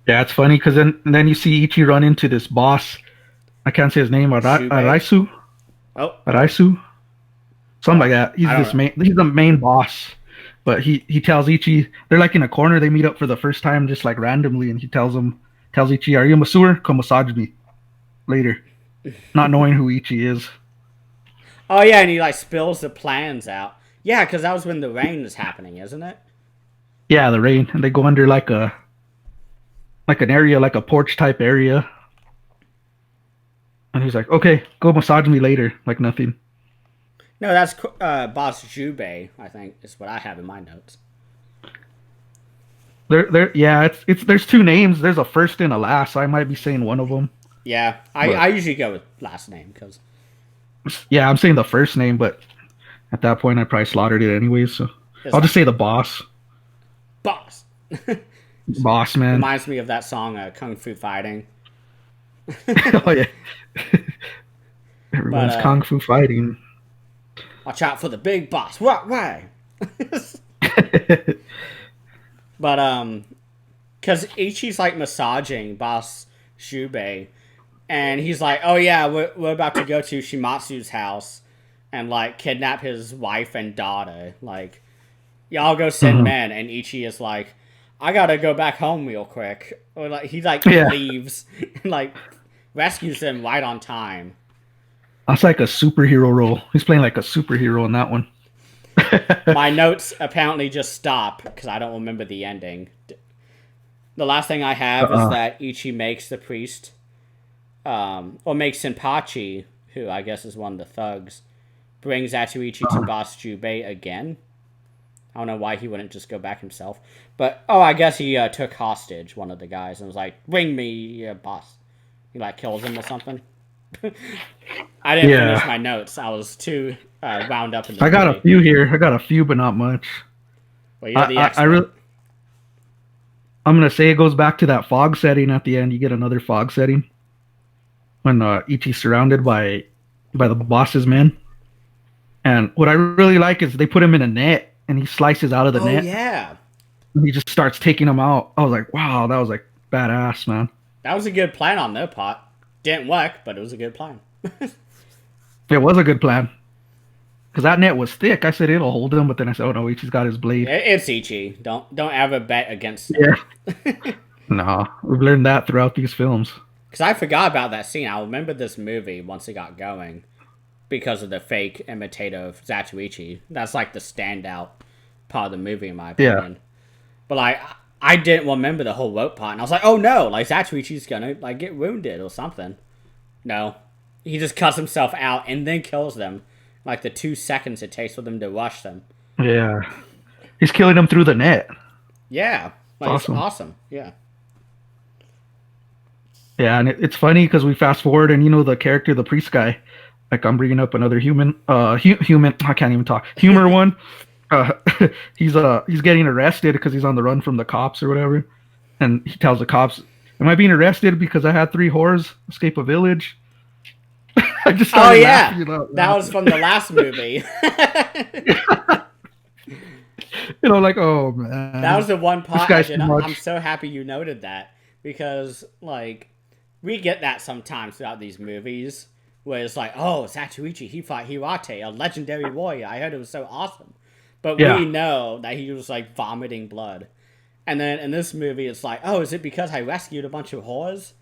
Yeah, it's funny because then you see Ichi run into this boss. I can't say his name.
Shubei?
Araisu.
Oh,
Araisu. Something like that.
I don't know.
He's the main boss. But he tells Ichi, they're like in a corner, they meet up for the first time just like randomly, and he tells Ichi, "Are you a masseur? Come massage me later." Not knowing who Ichi is.
Oh yeah, and he like spills the plans out. Yeah, because that was when the rain was happening, isn't it?
Yeah, the rain. And they go under like an area, like a porch type area. And he's like, "Okay, go massage me later." Like nothing.
No, that's Boss Jubei, I think, is what I have in my notes.
Yeah, it's there's two names. There's a first and a last. So I might be saying one of them.
Yeah, I usually go with last name because
Yeah, I'm saying the first name, but at that point I probably slaughtered it anyways. So I'll just say the boss.
Boss.
Boss man.
Reminds me of that song, Kung Fu Fighting.
Oh yeah. Everyone's kung fu fighting.
Watch out for the big boss. What way? But because Ichi's like massaging Boss Shubei, and he's like, "Oh yeah, we're about to go to Shimatsu's house and like kidnap his wife and daughter. Like, y'all go send men." And Ichi is like, "I gotta go back home real quick." Or like he like leaves and like rescues them right on time.
That's like a superhero role. He's playing like a superhero in that one.
My notes apparently just stop because I don't remember the ending. The last thing I have is that Ichi makes the priest, or makes Senpachi, who I guess is one of the thugs, bring Zatoichi to Boss Jubei again. I don't know why he wouldn't just go back himself. But, I guess he took hostage one of the guys and was like, "Bring me, boss." He, like, kills him or something. I didn't finish my notes. I was too wound up in the
I got a few here. I got a few, but not much.
Well, you're the expert.
I'm going to say it goes back to that fog setting at the end. You get another fog setting when Ichi's surrounded by the boss's men. And what I really like is they put him in a net and he slices out of the net.
Oh, yeah.
And he just starts taking them out. I was like, wow, that was like badass, man.
That was a good plan on their part. Didn't work, but it was a good plan.
It was a good plan. Because that net was thick. I said it'll hold him, but then I said, oh no, Ichi's got his blade.
It's Ichi. Don't ever bet against him.
Yeah. No, we've learned that throughout these films.
Because I forgot about that scene. I remember this movie once it got going because of the fake imitator of Zatoichi. That's like the standout part of the movie, in my opinion. Yeah. But like, I didn't remember the whole rope part, and I was like, oh no, like Zatoichi's gonna like get wounded or something. No, he just cuts himself out and then kills them. Like the 2 seconds it takes for them to rush them.
Yeah, he's killing them through the net.
Yeah, like, awesome. It's awesome. Yeah.
Yeah, and it's funny because we fast forward, and the character, the priest guy. Like I'm bringing up another human. Human. I can't even talk. Humor one. He's getting arrested because he's on the run from the cops or whatever, and he tells the cops, "Am I being arrested because I had 3 whores escape a village?" I just started laughing,
that was from the last movie.
Like, oh man,
that was the one part. I'm so happy you noted that because like we get that sometimes throughout these movies where it's like, oh, Zatoichi, he fought Hirate, a legendary warrior. I heard it was so awesome. But we know that he was, like, vomiting blood. And then in this movie, it's like, oh, is it because I rescued a bunch of whores?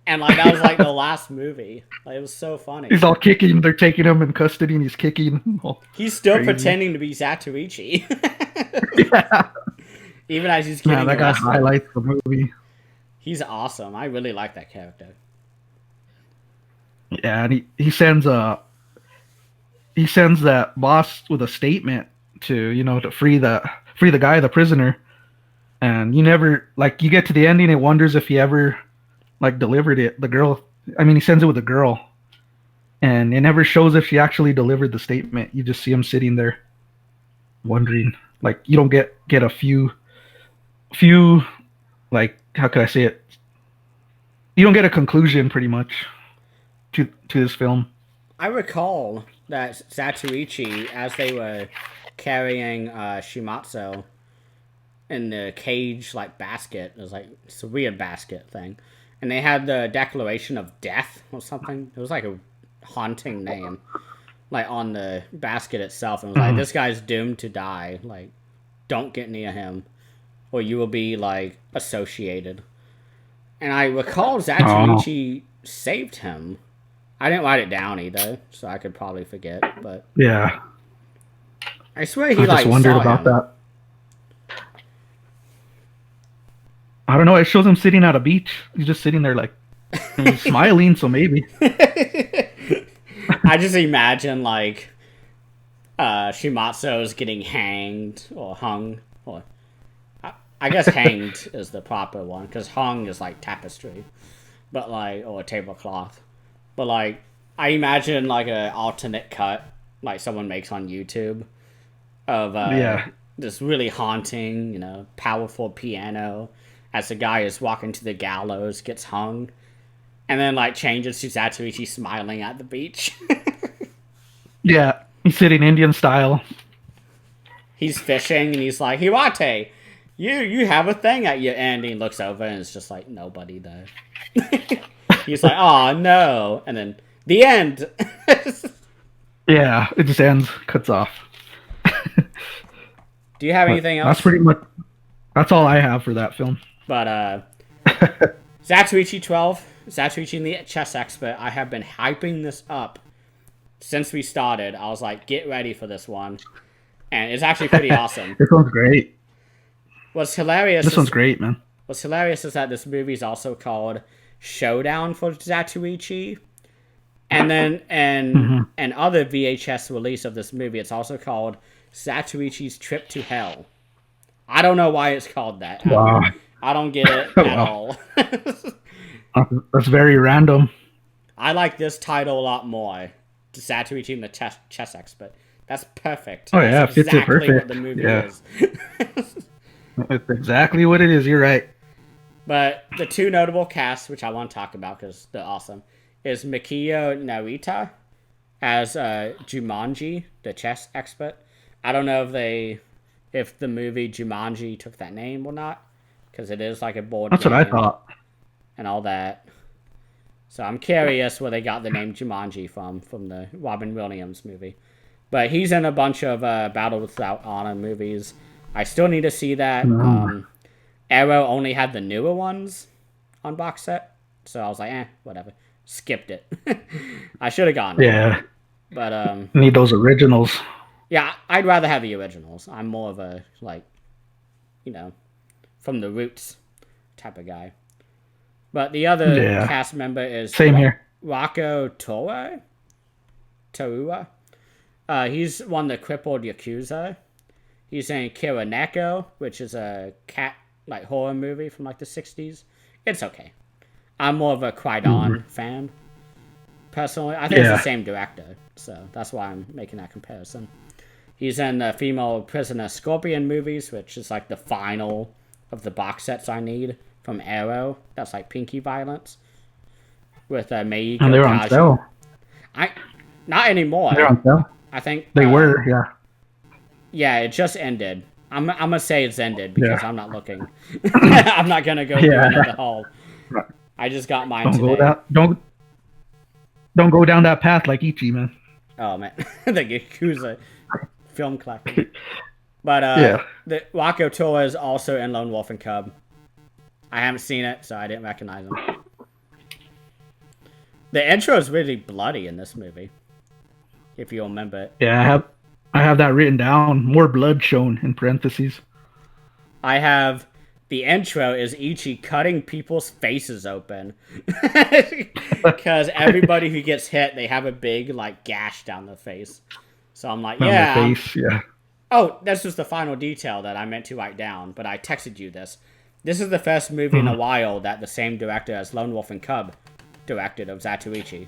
And, like, that was, like, the last movie. Like, it was so funny.
He's all kicking. They're taking him in custody, and he's kicking.
He's still pretending to be Zatoichi. Yeah. Even as he's getting
that guy highlights the movie.
He's awesome. I really like that character.
Yeah, and he sends that boss with a statement to free the guy, the prisoner, and you get to the ending, it wonders if he ever like delivered it. The girl, he sends it with a girl, and it never shows if she actually delivered the statement. You just see him sitting there, wondering. Like you don't get a few like how could I say it? You don't get a conclusion pretty much to this film.
I recall that Zatoichi, as they were carrying Shimatsu in the cage like basket, it was like it's a weird basket thing, and they had the Declaration of Death or something. It was like a haunting name, like on the basket itself, and it was like, this guy's doomed to die. Like, don't get near him, or you will be like associated. And I recall Zatoichi saved him. I didn't write it down either, so I could probably forget. But
yeah,
I swear he just wondered about that.
I don't know. It shows him sitting at a beach. He's just sitting there, like he's smiling. So maybe.
I just imagine like Shimatsu is getting hanged or hung, or I guess hanged is the proper one because hung is like tapestry, but like or a tablecloth. But, like, I imagine, like, an alternate cut, like someone makes on YouTube, of this really haunting, powerful piano as the guy is walking to the gallows, gets hung, and then, like, changes to Zatoichi smiling at the beach.
Yeah, he's sitting Indian style.
He's fishing, and he's like, Hirate, you have a thing at your end, and he looks over and it's just like nobody there. He's like, oh no, and then the end.
Yeah, it just ends, cuts off.
Do you have
But
anything
that's
else?
pretty much that's all I have for that film.
But Zatoichi 12, Zatoichi and the Chess Expert. I have been hyping this up since we started. I was like, get ready for this one, and it's actually pretty awesome.
This one's great.
What's hilarious?
This one's great, man.
What's hilarious is that this movie is also called Showdown for Zatoichi. And then and other VHS release of this movie, it's also called Zatoichi's Trip to Hell. I don't know why it's called that.
Wow.
I don't get it at all.
That's very random.
I like this title a lot more. Zatoichi and the Chess Expert. That's perfect.
Oh yeah,
That's
fits it perfect.
what the movie is.
It's exactly what it is. You're right.
But the two notable casts, which I want to talk about because they're awesome, is Mikio Narita as Jumanji, the chess expert. I don't know if the movie Jumanji took that name or not, because it is like a board
That's
game
what I thought.
and all that. So I'm curious where they got the name Jumanji from the Robin Williams movie. But he's in a bunch of Battle Without Honor movies. I still need to see that. Arrow only had the newer ones on box set, so I was like, whatever. Skipped it. I should have gone.
Yeah.
But
Need those originals.
yeah, I'd rather have the originals. I'm more of a from the roots type of guy. But the other cast member is
Same here.
Rocco Torua. He's one of the crippled Yakuza. He's in Kiraneko, which is a cat horror movie from the 60s. It's okay. I'm more of a Krydon fan. Personally, I think it's the same director, so that's why I'm making that comparison. He's in the Female Prisoner Scorpion movies, which is the final of the box sets I need from Arrow. That's Pinky Violence with Meiko
And they're on sale.
Not anymore.
They're on sale.
I think
They were, yeah.
Yeah, it just ended. I'm gonna say it's ended because I'm not looking. I'm not gonna go through another haul. I just got mine today.
Don't go down that path like Ichi, man.
Oh man, the Yakuza film collector. But the Rocco Toa is also in Lone Wolf and Cub. I haven't seen it, so I didn't recognize him. The intro is really bloody in this movie, if you remember it.
Yeah, I have that written down. More blood shown in parentheses.
I have the intro is Ichi cutting people's faces open. Because everybody who gets hit, they have a big gash down the face. So I'm like,
Down the face, yeah.
Oh, this was the final detail that I meant to write down, but I texted you this. This is the first movie in a while that the same director as Lone Wolf and Cub directed of Zatoichi.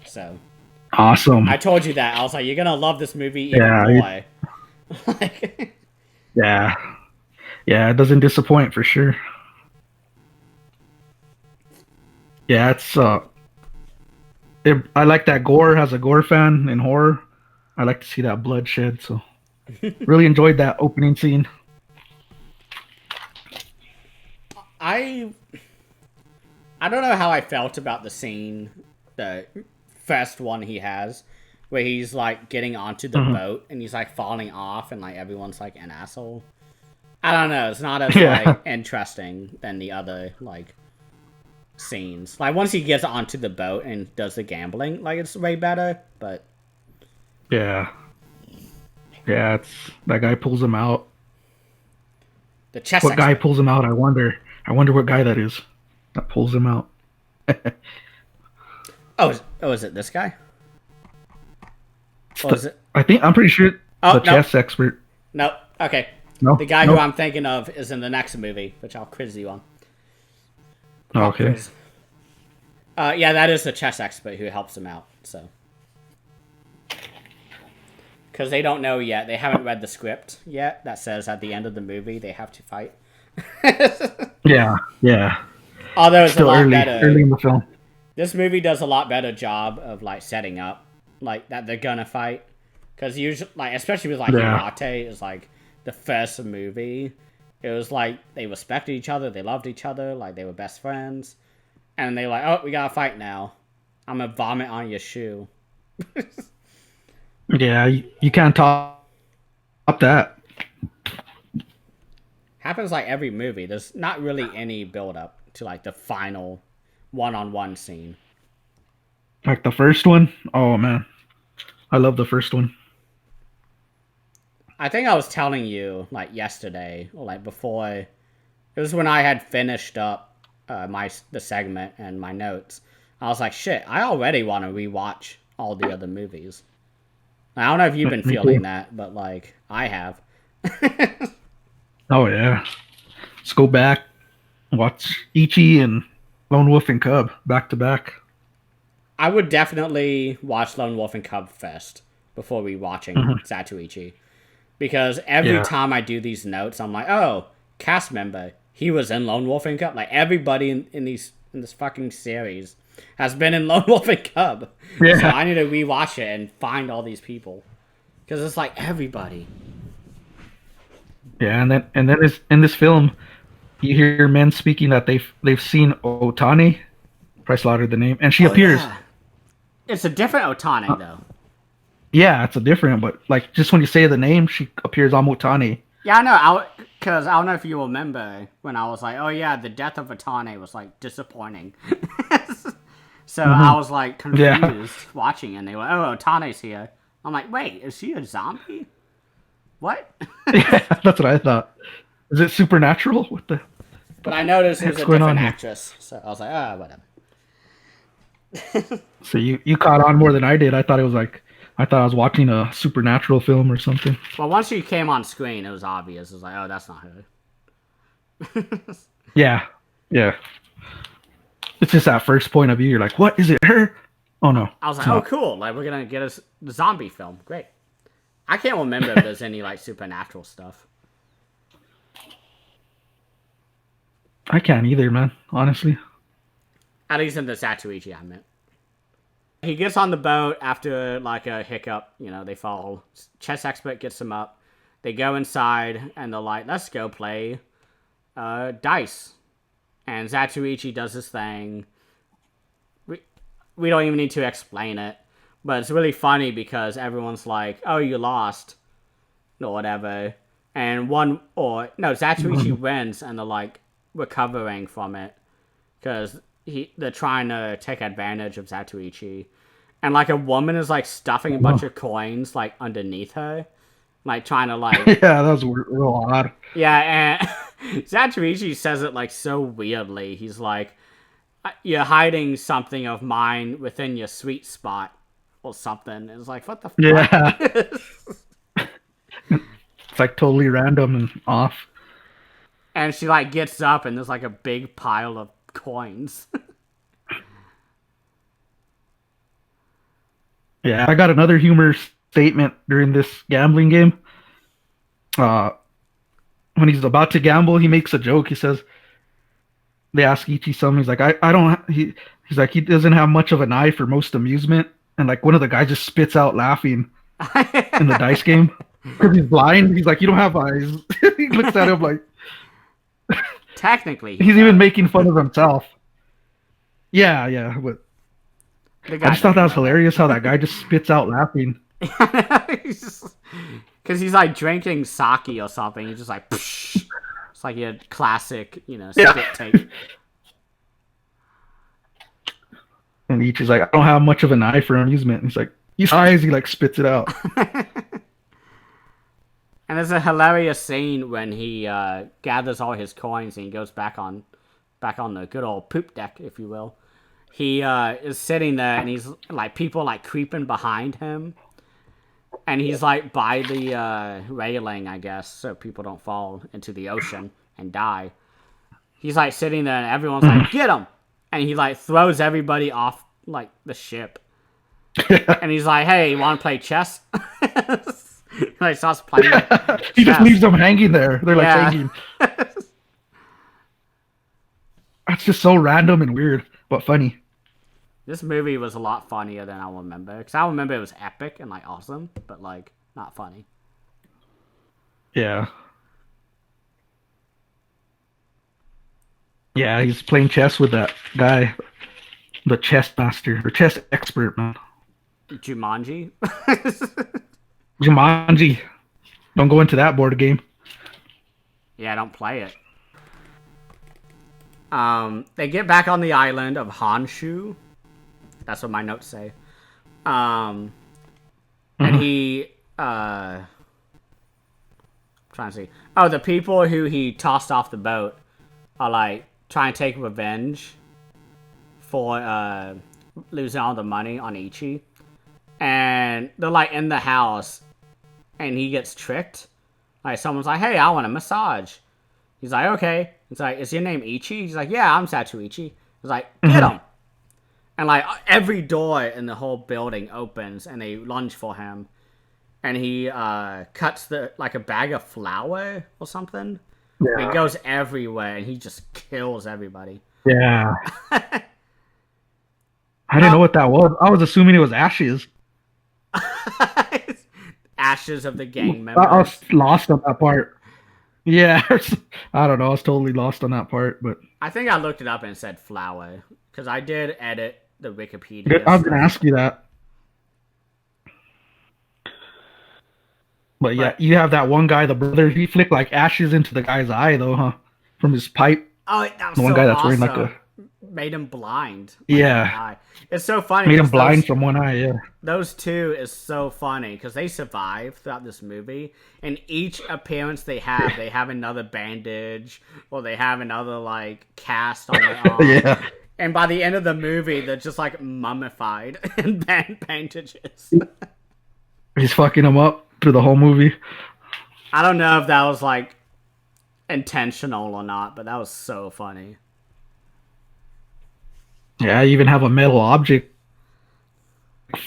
So
awesome.
I told you that. I was like, you're gonna love this movie even more.
Yeah. Yeah, it doesn't disappoint for sure. Yeah, it's I like that gore. As a gore fan in horror, I like to see that bloodshed. So, really enjoyed that opening scene.
I don't know how I felt about the scene, the first one he has, where he's getting onto the boat and he's falling off and everyone's an asshole. I don't know. It's not as interesting than the other scenes. Once he gets onto the boat and does the gambling, it's way better. But
yeah, it's that guy pulls him out.
The chess.
What guy pulls him out? I wonder what guy that is that pulls him out.
Is it this guy? Or is it?
I'm pretty sure the chess expert.
No. Okay.
No.
The guy who I'm thinking of is in the next movie, which I'll quiz you on.
Okay.
Yeah, that is the chess expert who helps him out. So, because they don't know yet, they haven't read the script yet. That says at the end of the movie they have to fight.
Yeah.
Although it's
still
a lot better.
Early in the film.
This movie does a lot better job of setting up that they're gonna fight, because usually especially with Hirate is the first movie, It was like they respected each other, they loved each other, like they were best friends. And they were like, oh, we gotta fight now. I'm gonna vomit on your shoe.
Yeah, you can't top that.
Happens like every movie. There's not really any build up to like the final one-on-one scene.
Like the first one. Oh man, I love the first one.
I think I was telling you like yesterday or like before. It was when I had finished up the segment and my notes. I was like, shit, I already want to rewatch all the other movies. I don't know if you've been
Me
feeling
too.
that, but like I have.
Oh yeah, let's go back, watch Ichi and Lone Wolf and Cub back to back.
I would definitely watch Lone Wolf and Cub first before rewatching
Mhm.
Zatoichi. Because every
Yeah,
time I do these notes, I'm like, oh, cast member, he was in Lone Wolf and Cub. Like everybody in this fucking series has been in Lone Wolf and Cub. So
yeah,
I need to rewatch it and find all these people. Because it's like everybody.
yeah. And then in this film, you hear men speaking that they've seen Otani. Price slaughtered the name, and she
Oh
appears.
yeah. It's a different Otane though.
Yeah, it's a different, but like just when you say the name, she appears on Otani.
Yeah, I know. Because I don't know if you remember when I was like, oh yeah, the death of Atane was like disappointing. So I was like
Yeah,
confused watching it, and they were like, oh, Otane's here. I'm like, wait, is she a zombie? What?
yeah, that's what I thought. Is it supernatural? What the
But I noticed it was
heck's
a
going on
different
here?
actress, so I was like, ah, whatever.
So you caught on more than I did. I thought I was watching a supernatural film or something.
Well, once she came on screen, it was obvious. It was like, oh, that's not her.
Yeah, yeah. It's just that first point of view. You're like, what is it? Her? Oh no,
I was
it's
like, oh,
not.
cool. Like, we're going to get us the zombie film. Great. I can't remember if there's any, like, supernatural stuff.
I can't either, man. Honestly.
At least in the Satuichi, I meant. He gets on the boat after, like, a hiccup. You know, they fall. Chess expert gets him up. They go inside, and they're like, let's go play dice. And Zatoichi does his thing. We don't even need to explain it. But it's really funny because everyone's like, oh, you lost. Or whatever. And Zatoichi wins and they're like recovering from it. Because they're trying to take advantage of Zatoichi. And like a woman is like stuffing a bunch of coins like underneath her. Like trying to like
Yeah, that was real odd.
yeah, and Zatoichi says it like so weirdly. He's like, "You're hiding something of mine within your sweet spot, or something." It's like, what the
Yeah,
fuck?
it's like totally random and off.
And she like gets up, and there's like a big pile of coins.
Yeah, I got another humor statement during this gambling game. Uh, when he's about to gamble, he makes a joke. He says, they ask Ichi something. He's like, I don't. He's like, he doesn't have much of an eye for most amusement, and like one of the guys just spits out laughing in the dice game because he's blind. He's like, you don't have eyes. He looks at him like
Technically,
he's even making fun of himself. Yeah, yeah, but
the
I
guy
just thought that was
doesn't know
hilarious how that guy just spits out laughing.
that. Because he's like drinking sake or something. He's just like, psh. It's like a classic,
Yeah.
spit take.
And Ichi's like, I don't have much of an eye for amusement. And he's like, his eyes, he like spits it out.
And there's a hilarious scene when he gathers all his coins and he goes back on the good old poop deck, if you will. He is sitting there and he's like people like creeping behind him, and he's like by the railing, I guess, so people don't fall into the ocean and die. He's like sitting there and everyone's like, get him, and he like throws everybody off like the ship, and he's like, hey, you want to play chess? Like starts playing
He just
chess.
leaves them hanging there. They're like
Yeah.
hanging. That's just so random and weird, but funny.
This movie was a lot funnier than I remember. Because I remember it was epic and like awesome, but like not funny.
Yeah. Yeah, he's playing chess with that guy, the chess master or chess expert, man.
Jumanji.
Jumanji. Don't go into that board game.
Yeah, don't play it. They get back on the island of Honshu. That's what my notes say. And he, trying to see. Oh, the people who he tossed off the boat are like trying to take revenge for losing all the money on Ichi. And they're like in the house and he gets tricked. Like someone's like, hey, I want a massage. He's like, okay. It's like, is your name Ichi? He's like, yeah, I'm Zatoichi. He's like, get him. And like every door in the whole building opens and they lunge for him. And he cuts like a bag of flour or something. Yeah. He goes everywhere and he just kills everybody.
Yeah. I didn't know what that was. I was assuming it was ashes.
Ashes of the gang members.
I was lost on that part. Yeah. I don't know. I was totally lost on that part. But
I think I looked it up and said flour. Because I did edit the Wikipedia.
I was going to ask you that. But yeah, you have that one guy, the brother, he flicked like ashes into the guy's eye though, huh? From his pipe.
Oh, that was
the one
so
guy that's
awesome.
wearing like a...
Made him blind.
Yeah.
It's so funny.
Made him blind from one eye, yeah.
Those two is so funny because they survive throughout this movie. And each appearance they have another bandage or they have another like cast on their arm.
Yeah.
And by the end of the movie, they're just like mummified in bandages.
He's fucking them up through the whole movie.
I don't know if that was like intentional or not, but that was so funny.
Yeah, I even have a metal object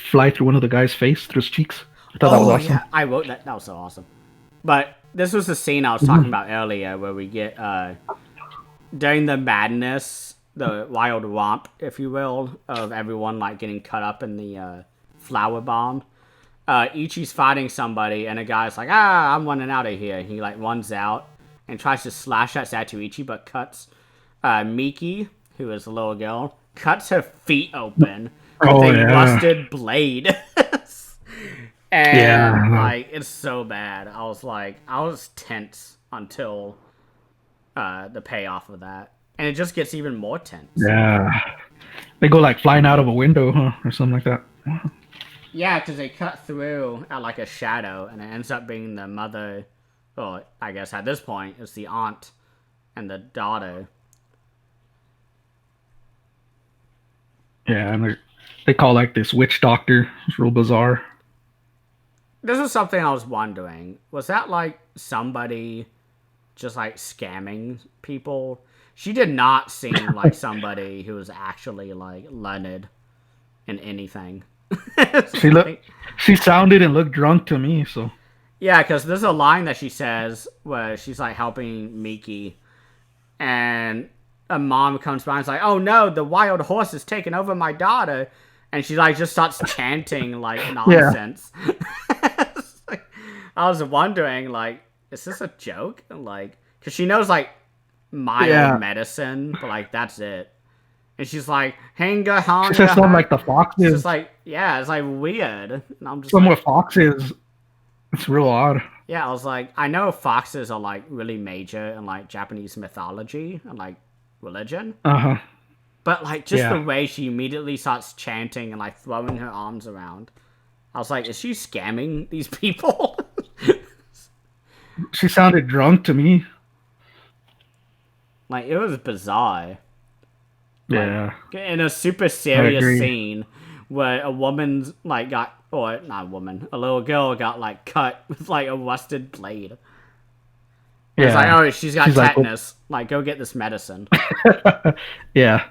fly through one of the guy's face, through his cheeks. I thought that was awesome. Yeah,
I wrote that. That was so awesome. But this was the scene I was talking about earlier where we get, during the madness, the wild romp, if you will, of everyone like getting cut up in the flower bomb. Ichi's fighting somebody, and a guy's like, I'm running out of here. He like runs out and tries to slash at Zatoichi, but cuts Miki, who is a little girl, cuts her feet open with a rusted blade. And like it's so bad. I was tense until the payoff of that. And it just gets even more tense.
Yeah. They go like flying out of a window, huh? Or something like that.
Yeah, because they cut through at like a shadow, and it ends up being the mother, or I guess at this point, it's the aunt and the daughter.
Yeah, and they call like this witch doctor. It's real bizarre.
This is something I was wondering. Was that like somebody just like scamming people? She did not seem like somebody who was actually like learned in anything.
She sounded and looked drunk to me, so.
Yeah, because there's a line that she says where she's like helping Miki, and a mom comes by and is like, "Oh no, the wild horse is taking over my daughter," and she like just starts chanting like nonsense. Yeah. I was wondering, like, is this a joke? Like, because she knows like mild medicine, but like that's it. And she's like, hanga, hanga.
It's just something like the foxes.
It's just like, yeah, it's like weird. And I'm just
some with foxes. It's real odd.
Yeah, I was like, I know foxes are like really major in like Japanese mythology and like religion. But like just the way she immediately starts chanting and like throwing her arms around. I was like, is she scamming these people?
She sounded drunk to me.
Like, it was bizarre.
Yeah.
Like, in a super serious scene where a woman's like or not a woman, a little girl got like cut with like a rusted blade. Yeah. It's like, oh, she's got tetanus. Like, go get this medicine.
Yeah.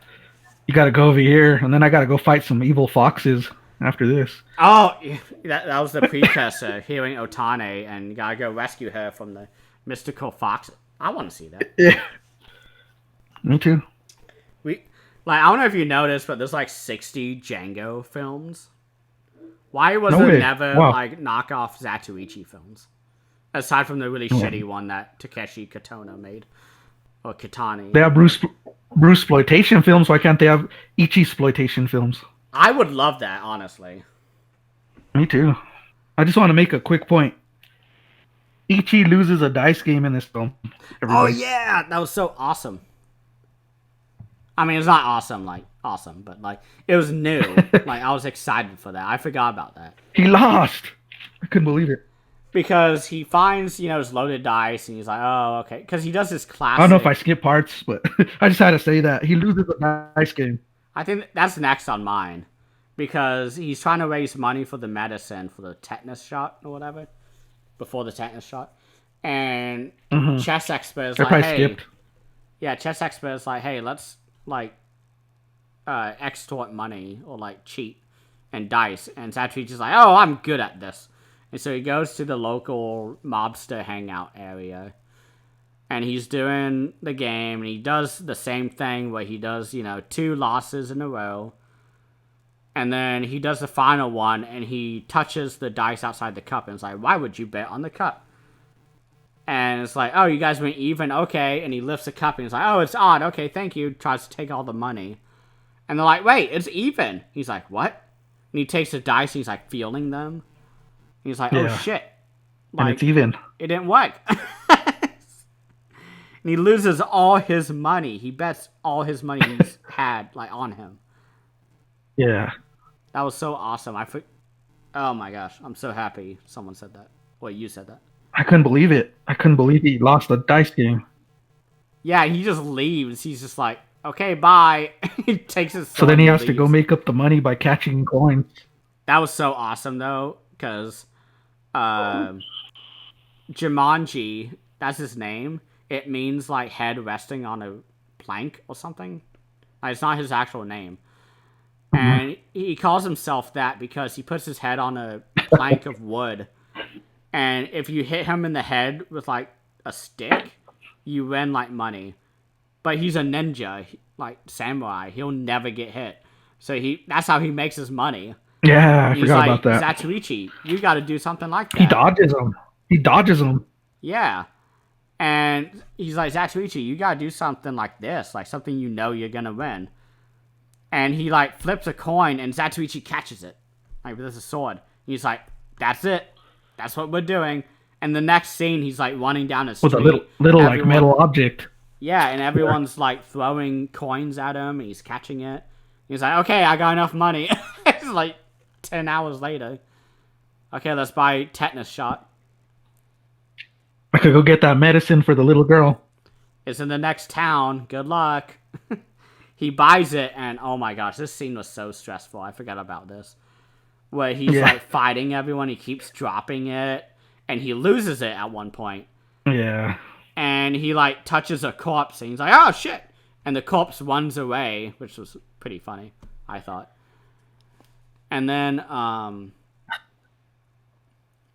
You gotta go over here, and then I gotta go fight some evil foxes after this.
Oh, that was the precursor, hearing Otane, and you gotta go rescue her from the mystical fox. I want to see that.
Yeah. Me too.
Like, I don't know if you noticed, but there's like 60 Django films. Why was there never like knockoff Zatoichi films? Aside from the really shitty one that Takeshi Kitano made. Or Kitani.
They have Bruce Bruce exploitation films. Why can't they have Ichi exploitation films?
I would love that, honestly.
Me too. I just want to make a quick point. Ichi loses a dice game in this film.
Oh
Everybody.
yeah, that was so awesome. I mean, it's not awesome, like awesome, but like it was new. Like I was excited for that. I forgot about that
He lost. I couldn't believe it.
because he finds his loaded dice, and he's like, oh okay, because he does his classic.
I don't know if I skip parts, but I just had to say that he loses a dice game.
I think that's next on mine because he's trying to raise money for the medicine for the tetanus shot or whatever before the tetanus shot, and chess expert is
I
like,
probably
hey,
skipped.
yeah, chess expert is like, hey, let's like extort money or like cheat and dice, and Zatoichi's like, oh, I'm good at this, and so he goes to the local mobster hangout area. And he's doing the game, and he does the same thing where he does, 2 losses in a row. And then he does the final one, and he touches the dice outside the cup. And it's like, why would you bet on the cup? And it's like, oh, you guys went even? Okay. And he lifts the cup, and he's like, oh, it's odd. Okay, thank you. Tries to take all the money. And they're like, wait, it's even. He's like, what? And he takes the dice, and he's like, feeling them. And he's like, oh,
Yeah.
shit.
And it's even.
It didn't work. And he loses all his money. He bets all his money he's had on him.
Yeah.
That was so awesome. Oh my gosh, I'm so happy someone said that. Well, you said that.
I couldn't believe it. I couldn't believe he lost a dice game.
Yeah, he just leaves. He's just like, okay, bye. He takes his.
So then he has
leaves.
to go make up the money by catching coins.
That was so awesome though, because Jumanji, that's his name. It means like head resting on a plank or something. It's not his actual name. And he calls himself that because he puts his head on a plank of wood. And if you hit him in the head with like a stick, you win like money. But he's a ninja, like samurai. He'll never get hit. So that's how he makes his money.
Yeah, I
He's
forgot
like,
about that.
Zatoichi, you got to do something like that.
He dodges him.
Yeah. And he's like, Zatoichi, you gotta do something like this, like something you're gonna win. And he like flips a coin, and Zatoichi catches it, like with a sword. He's like, that's it, that's what we're doing. And the next scene, he's like running down a street
with a little like metal object.
Yeah, and everyone's like throwing coins at him. And he's catching it. He's like, okay, I got enough money. It's like 10 hours later. Okay, let's buy tetanus shot.
I could go get that medicine for the little girl.
It's in the next town. Good luck. He buys it, and oh my gosh, this scene was so stressful. I forgot about this. Where he's like fighting everyone. He keeps dropping it, and he loses it at one point.
Yeah.
And he like touches a corpse, and he's like, oh shit. And the corpse runs away, which was pretty funny, I thought. And then,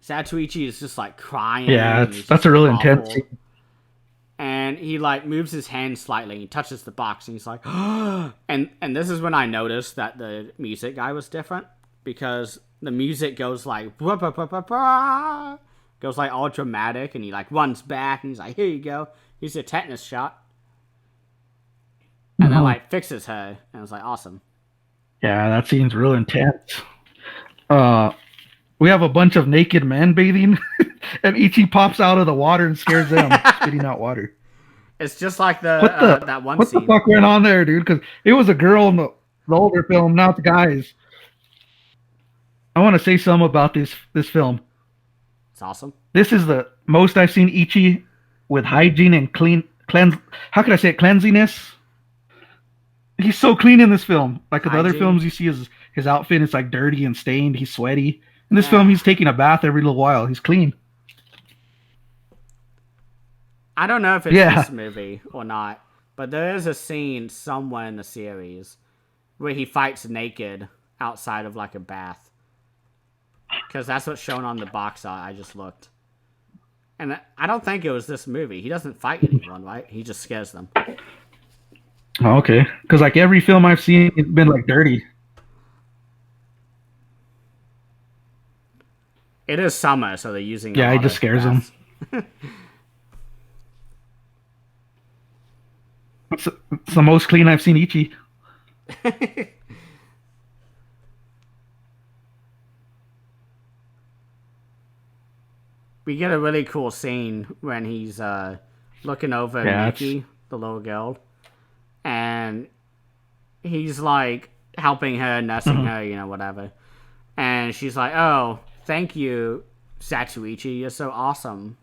Zatoichi is just like crying.
Yeah, that's a really intense scene.
And he like moves his hand slightly. He touches the box, and he's like, and this is when I noticed that the music guy was different because the music goes like goes like all dramatic, and he like runs back, and he's like, here you go, here's a tetanus shot, and then like fixes her, and it's like awesome.
Yeah, that scene's real intense. We have a bunch of naked men bathing, and Ichi pops out of the water and scares them, spitting out water.
It's just like that one
what
scene.
What the fuck went on there, dude? Because it was a girl in the older film, not the guys. I want to say something about this film.
It's awesome.
This is the most I've seen Ichi with hygiene and cleanse. How can I say it? Cleanliness. He's so clean in this film. Like in other films, you see his outfit is like dirty and stained. He's sweaty. In this film, he's taking a bath every little while. He's clean.
I don't know if it's this movie or not, but there is a scene somewhere in the series where he fights naked outside of like a bath. Because that's what's shown on the box art. I just looked. And I don't think it was this movie. He doesn't fight anyone, right? He just scares them.
Oh, okay. Because like every film I've seen, it's been like dirty.
It is summer, so they're using.
Yeah, it just scares them. It's the most clean I've seen Ichi.
We get a really cool scene when he's looking over
Yeah, it's
Miki, the little girl, and he's like helping her, nursing
mhm.
her, whatever. And she's like, "Oh, thank you, Zatoichi. You're so awesome."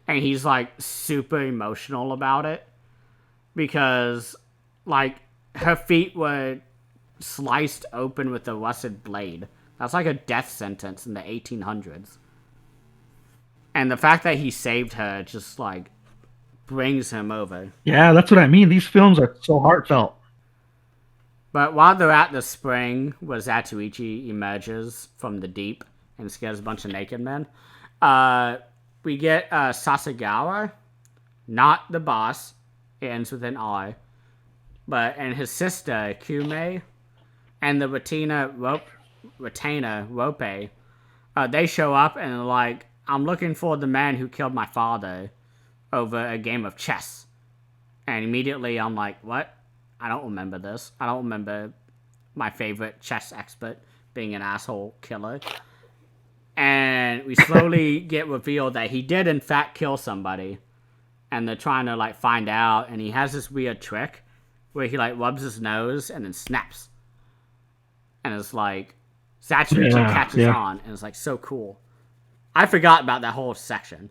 And he's like super emotional about it because, like, her feet were sliced open with a rusted blade. That's like a death sentence in the 1800s. And the fact that he saved her just like brings him over.
Yeah, that's what I mean. These films are so heartfelt.
But while they're at the spring where Zatoichi emerges from the deep and scares a bunch of naked men, uh, we get Sasagawa, not the boss, it ends with an R, and his sister, Kume, and the retainer, Rope, they show up and are like, "I'm looking for the man who killed my father over a game of chess." And immediately I'm like, "What? I don't remember this. I don't remember my favorite chess expert being an asshole killer." And we slowly get revealed that he did in fact kill somebody, and they're trying to like find out. And he has this weird trick where he like rubs his nose and then snaps, and it's like Zatoichi
Yeah,
catches
yeah.
on, and it's like so cool. I forgot about that whole section.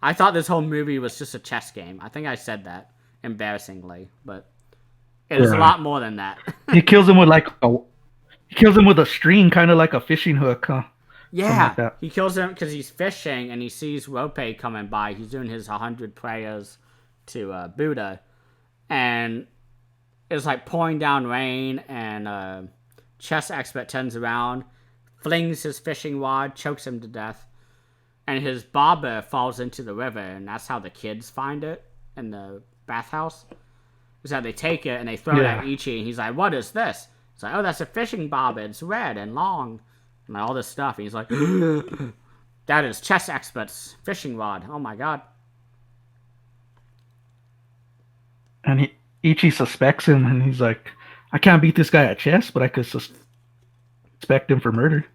I thought this whole movie was just a chess game. I think I said that embarrassingly, but it is a
Yeah.
lot more than that.
He kills him with like a he kills him with a string, kind of like a fishing hook, huh? Something
Yeah,
like that.
he kills him because he's fishing and he sees Rope coming by. He's doing his 100 prayers to Buddha, and it's like pouring down rain. And chess expert turns around, flings his fishing rod, chokes him to death, and his bobber falls into the river. And that's how the kids find it in the bathhouse. Is that they take it and they throw it at
Yeah.
Ichi, and he's like, "What is this?" It's like, "Oh, that's a fishing bobber. It's red and long." And all this stuff. And he's like, "That is chess expert's fishing rod. Oh my god."
And Ichi suspects him, and he's like, "I can't beat this guy at chess, but I could suspect him for murder."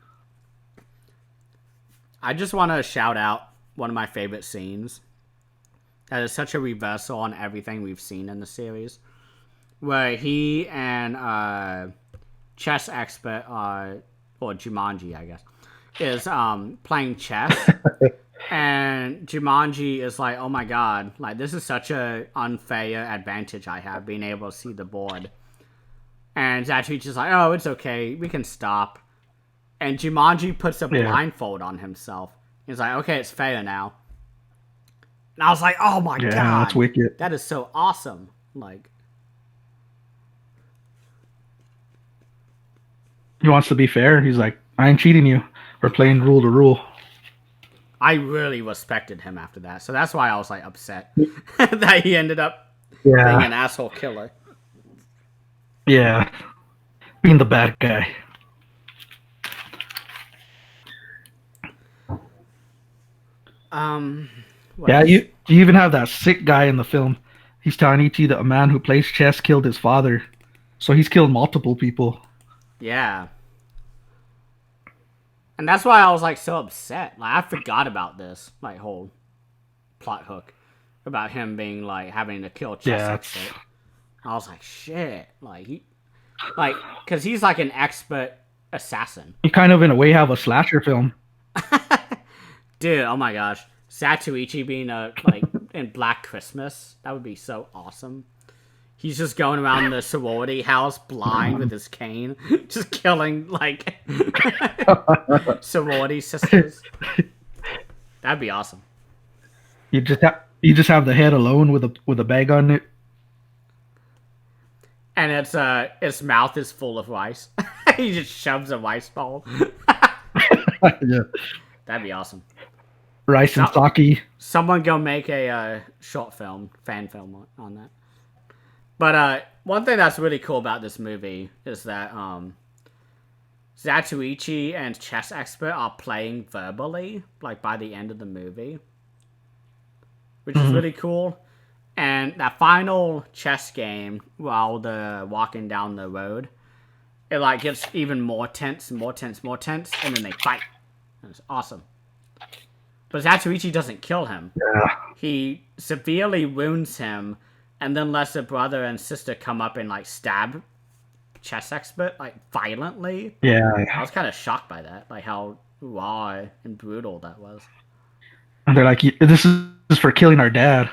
I just want to shout out one of my favorite scenes. That is such a reversal on everything we've seen in the series, where he and chess expert or Jumanji, I guess, is playing chess, and Jumanji is like, "Oh my god, like this is such a unfair advantage I have being able to see the board." And Zatoichi's is like, "Oh, it's okay, we can stop." And Jumanji puts a
Yeah.
blindfold on himself. He's like, "Okay, it's fair now." And I was like, "Oh my
Yeah, that's
god,
wicked.
that is so awesome!" Like,
He wants to be fair. He's like, "I ain't cheating you. We're playing rule to rule."
I really respected him after that. So that's why I was like upset that he ended up being
Yeah.
an asshole killer.
Yeah. Being the bad guy.
What
Yeah,
else?
you even have that sick guy in the film. He's telling Ichi that a man who plays chess killed his father. So he's killed multiple people.
Yeah. And that's why I was like so upset. Like I forgot about this like whole plot hook about him being like having to kill chess
Yeah, it's
expert. I was like, shit. Like, because he's like an expert assassin.
you kind of in a way have a slasher film.
Dude, oh my gosh. Zatoichi being like in Black Christmas, that would be so awesome. He's just going around the sorority house blind with his cane, just killing like sorority sisters. That'd be awesome.
You just have the head alone with a bag on it.
And its mouth is full of rice. He just shoves a rice ball.
Yeah.
That'd be awesome.
Rice and sake.
Someone go make a short film, fan film on that. But one thing that's really cool about this movie is that Zatoichi and chess expert are playing verbally, like by the end of the movie, which is really cool. And that final chess game, while they're walking down the road, it like gets even more tense, more tense, more tense, and then they fight. And it's awesome. But Zatoichi doesn't kill him.
Yeah.
He severely wounds him, and then lets the brother and sister come up and like stab chess expert like violently.
Yeah.
I was kind of shocked by that, like how raw and brutal that was.
And they're like, "This is for killing our dad."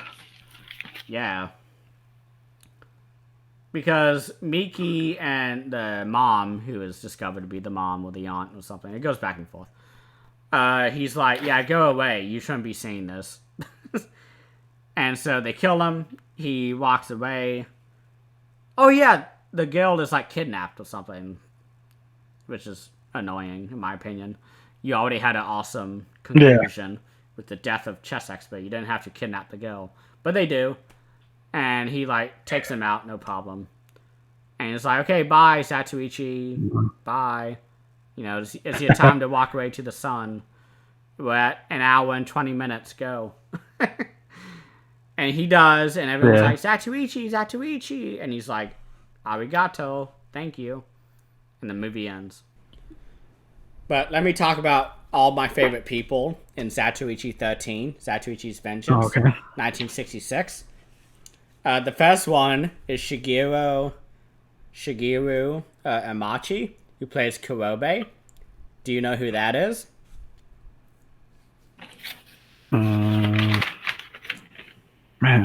Yeah. Because Miki and the mom, who is discovered to be the mom or the aunt or something, it goes back and forth. He's like, yeah, go away. You shouldn't be seeing this. And so they kill him. He walks away. Oh, yeah, the girl is like kidnapped or something, which is annoying, in my opinion. You already had an awesome conclusion with the death of chess expert. You didn't have to kidnap the girl. But they do. And he, like, takes him out, no problem. And he's like, okay, bye, Zatoichi. Bye. You know, it's your time to walk away to the sun. We're at an hour and 20 minutes. Go. And he does, and everyone's like, Zatoichi, Zatoichi. And he's like, arigato, thank you. And the movie ends. But let me talk about all my favorite people in Zatoichi 13, Zatoichi's Vengeance, 1966. The first one is Shigeru Amachi, who plays Kurobe. Do you know who that is?
Man,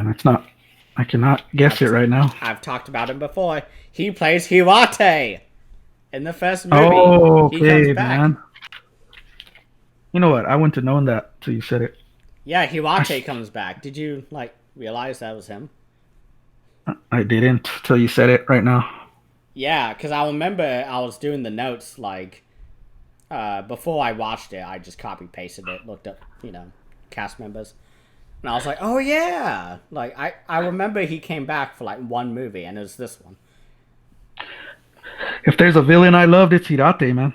it's not. I cannot guess it right now.
I've talked about him before. He plays Hirate in the first movie.
Oh, okay,
he comes back.
man. You know what? I wouldn't have known that till you said it.
Yeah, Hirate comes back. Did you like realize that was him?
I didn't till you said it right now.
Yeah, because I remember I was doing the notes like before I watched it. I just copy pasted it, looked up, cast members, and I was like, oh yeah, like I remember he came back for like one movie, and it was this one.
If there's a villain I loved, it's Hirate, man.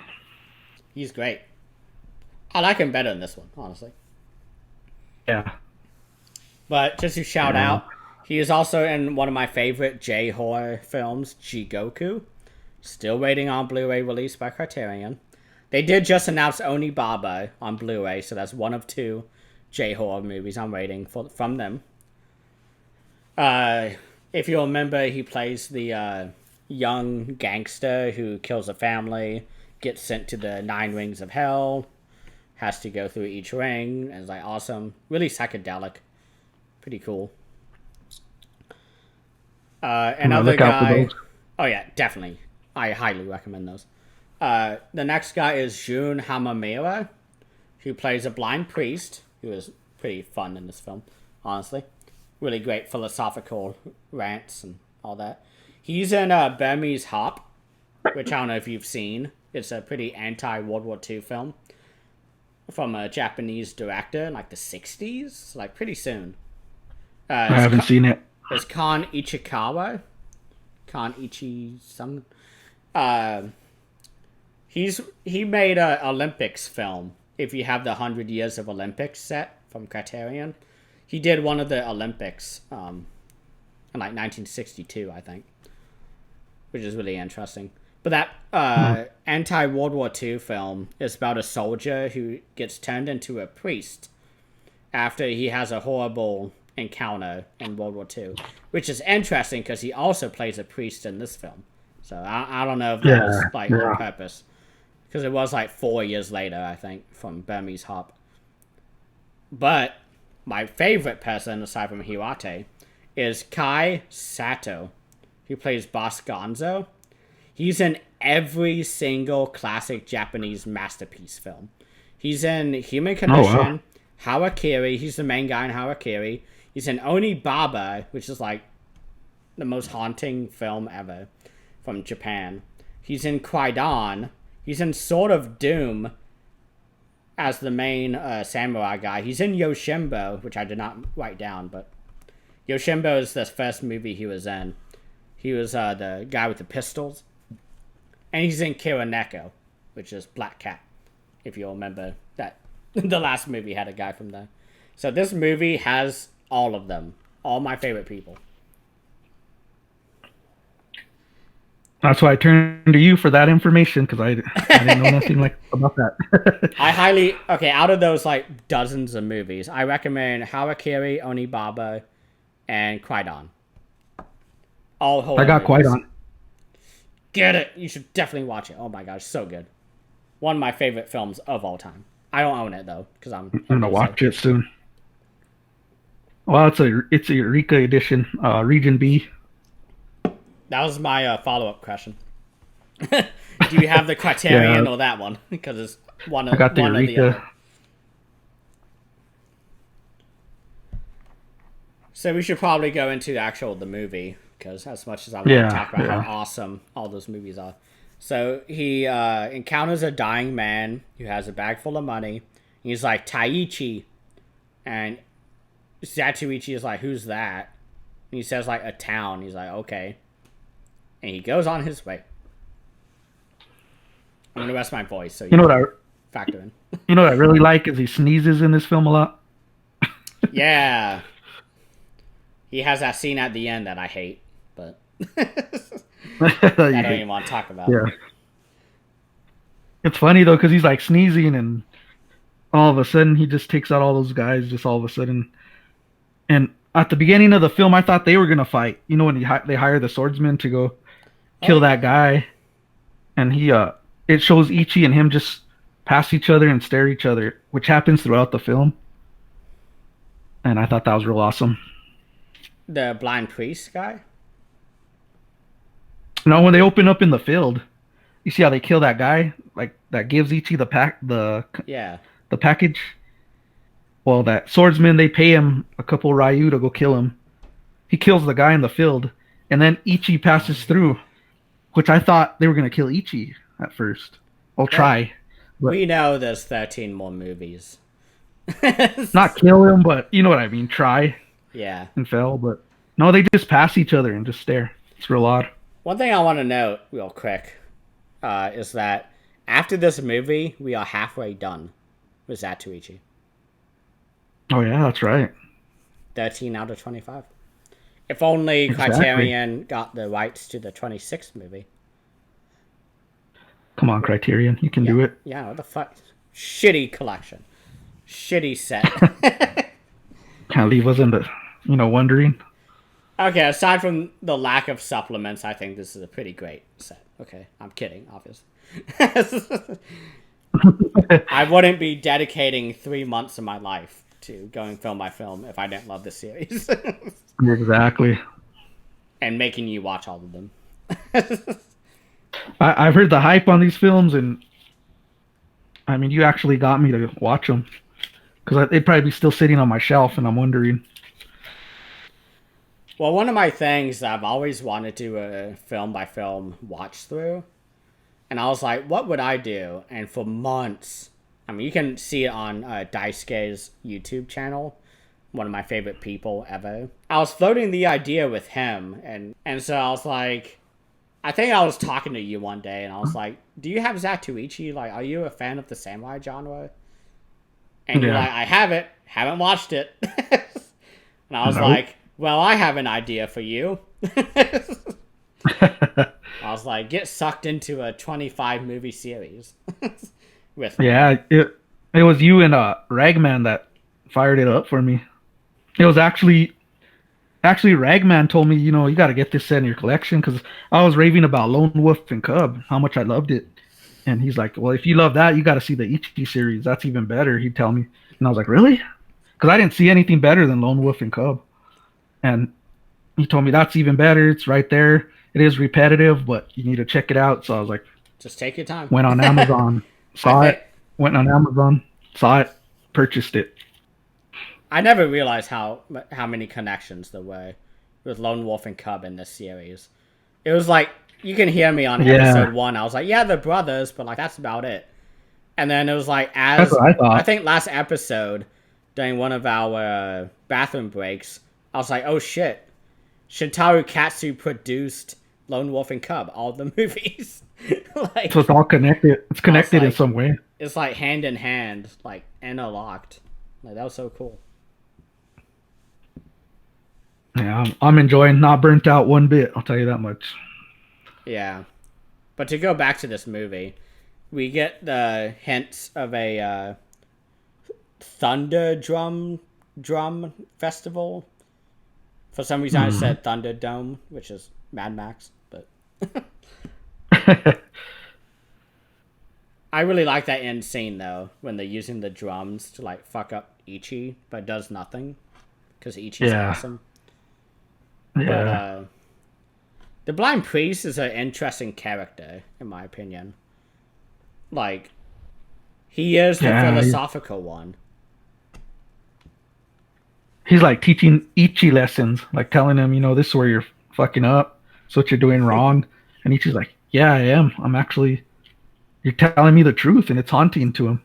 He's great. I like him better than this one, honestly.
Yeah.
But just to shout out, he is also in one of my favorite J-horror films, Jigoku. Still waiting on Blu-ray release by Criterion. They did just announce Onibaba on Blu-ray, so that's one of two J-horror movies I'm waiting from them. If you remember, he plays the young gangster who kills a family, gets sent to the 9 rings of hell, has to go through each ring, and it's like awesome. Really psychedelic. Pretty cool. Another guy. Oh yeah, definitely. I highly recommend those. The next guy is Jun Hamamura, who plays a blind priest, who is pretty fun in this film, honestly. Really great philosophical rants and all that. He's in Burmese Hop, which I don't know if you've seen. It's a pretty anti-World War II film from a Japanese director in like the 60s, like pretty soon.
I haven't seen it.
It's Kan Ichikawa. Kan Ichi something. He made a Olympics film. If you have the 100 Years of Olympics set from Criterion, he did one of the Olympics in like 1962, I think, which is really interesting. But that anti-World War II film is about a soldier who gets turned into a priest after he has a horrible encounter in World War II, which is interesting because he also plays a priest in this film. So I don't know if that was like on purpose, because it was like 4 years later, I think, from Burmese Hop. But my favorite person aside from Hirate is Kai Sato, who plays Boss Gonzo. He's in every single classic Japanese masterpiece film. He's in Human Condition, Harakiri. He's the main guy in Harakiri. He's in Onibaba, which is like the most haunting film ever from Japan. He's in Kwaidan. He's in Sword of Doom as the main samurai guy. He's in Yoshimbo, which I did not write down, but Yoshimbo is the first movie he was in. He was the guy with the pistols. And he's in Kiraneko, which is Black Cat, if you remember that the last movie had a guy from there. So this movie has all of them All my favorite people.
That's why I turned to you for that information because I didn't know nothing like about that.
I highly okay. Out of those like dozens of movies, I recommend Harakiri, Onibaba, and Kwaidan. All horror
I got quite
movies.
on.
Get it? You should definitely watch it. Oh my gosh, so good. One of my favorite films of all time. I don't own it though because I'm
I'm gonna watch it soon. Well, it's a Eureka edition, Region B.
That was my follow-up question. Do you have the Criterion
Yeah.
or that one? Because it's one
I
of
got the
one or the other.
Eureka.
So we should probably go into the movie because as much as I want to
Yeah,
talk about
yeah.
how awesome all those movies are. So he encounters a dying man who has a bag full of money. He's like Taichi, and Zatoichi is like, "Who's that?" And he says like a town. He's like, "Okay," and he goes on his way. I'm gonna rest my voice so you
You know what
factor in.
you know what I really like is he sneezes in this film a lot.
Yeah, he has that scene at the end that I hate, but I don't even want to talk about.
Yeah. It's funny though because he's like sneezing and all of a sudden he just takes out all those guys just all of a sudden. And at the beginning of the film, I thought they were gonna fight. You know when they hire the swordsman to go kill that guy, and it shows Ichi and him just pass each other and stare at each other, which happens throughout the film. And I thought that was real awesome.
The blind priest guy.
Now when they open up in the field, you see how they kill that guy, like that gives Ichi
Yeah.
the package. Well, that swordsman, they pay him a couple Ryu to go kill him. He kills the guy in the field, and then Ichi passes through, which I thought they were gonna kill Ichi at first. I'll try. But
We know there's 13 more movies.
not kill him, but you know what I mean. Try
Yeah.
and fail, but no, they just pass each other and just stare. It's real odd.
One thing I want to note real quick is that after this movie, we are halfway done with Zatoichi.
Oh yeah, that's right.
13 out of 25. If only
Exactly.
Criterion got the rights to the 26th movie.
Come on, Criterion, you can do it.
Yeah, what the fuck? Shitty collection. Shitty set.
Can't leave us in the, wondering.
Okay, aside from the lack of supplements, I think this is a pretty great set. Okay, I'm kidding, obviously. I wouldn't be dedicating 3 months of my life to going film by film if I didn't love this series.
Exactly.
And making you watch all of them.
I've heard the hype on these films, and I mean, you actually got me to watch them because they'd probably be still sitting on my shelf, and I'm wondering.
Well, one of my things that I've always wanted to do a film by film watch through, and I was like, what would I do? And for months, I mean, you can see it on Daisuke's YouTube channel, one of my favorite people ever. I was floating the idea with him, and so I was like, I think I was talking to you one day, and I was like, do you have Zatoichi? Like, are you a fan of the samurai genre? And you're
Yeah.
like, I have it, haven't watched it. And I was
Nope.
like, well, I have an idea for you. I was like, get sucked into a 25 movie series with me.
Yeah, it was you and Ragman that fired it up for me. It was actually Ragman told me, you got to get this set in your collection because I was raving about Lone Wolf and Cub, how much I loved it. And he's like, well, if you love that, you got to see the Ichi series. That's even better, he'd tell me. And I was like, really? Because I didn't see anything better than Lone Wolf and Cub. And he told me that's even better. It's right there. It is repetitive, but you need to check it out. So I was like,
Just take your time.
went on Amazon, saw
I
it, went on Amazon, saw it, purchased it.
I never realized how many connections there were with Lone Wolf and Cub in this series. It was like, you can hear me on
Yeah.
episode 1. I was like, yeah, they're brothers, but like that's about it. And then it was like,
That's what I thought.
I think last episode, during one of our bathroom breaks, I was like, oh shit, Shintaro Katsu produced Lone Wolf and Cub, all the movies. Like,
So it's all connected. It's connected in
like-
some way.
it's like hand in hand, like interlocked. Like that was so cool.
Yeah, I'm enjoying. Not burnt out one bit. I'll tell you that much.
Yeah. But to go back to this movie, we get the hints of a thunder drum festival. For some reason, I
Mhm.
said Thunderdome, which is Mad Max. But I really like that end scene though, when they're using the drums to like fuck up Ichi, but does nothing because Ichi's
Yeah,
awesome. But
yeah,
the blind priest is an interesting character, in my opinion. Like he is the
yeah.
philosophical one.
He's like teaching Ichi lessons, like telling him, this is where you're fucking up. It's what you're doing wrong. And Ichi's like, yeah, I am. I'm actually. You're telling me the truth, and it's haunting to him.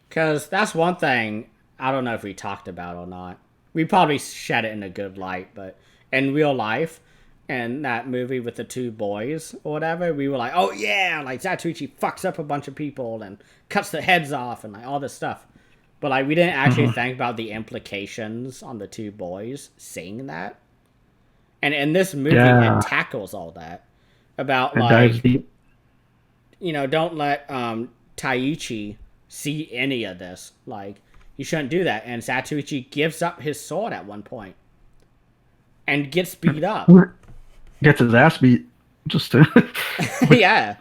Because that's one thing I don't know if we talked about or not. We probably shed it in a good light, but in real life, and that movie with the two boys or whatever, we were like, oh yeah, like Zatoichi fucks up a bunch of people and cuts their heads off and like all this stuff. But like we didn't actually
Hmm.
think about the implications on the two boys seeing that. And in this movie, it
Yeah,
tackles all that about
it dives
like
deep.
don't let Taichi see any of this. Like, you shouldn't do that. And Satuichi gives up his sword at one point and gets beat up.
Gets his ass beat. Just to.
Yeah.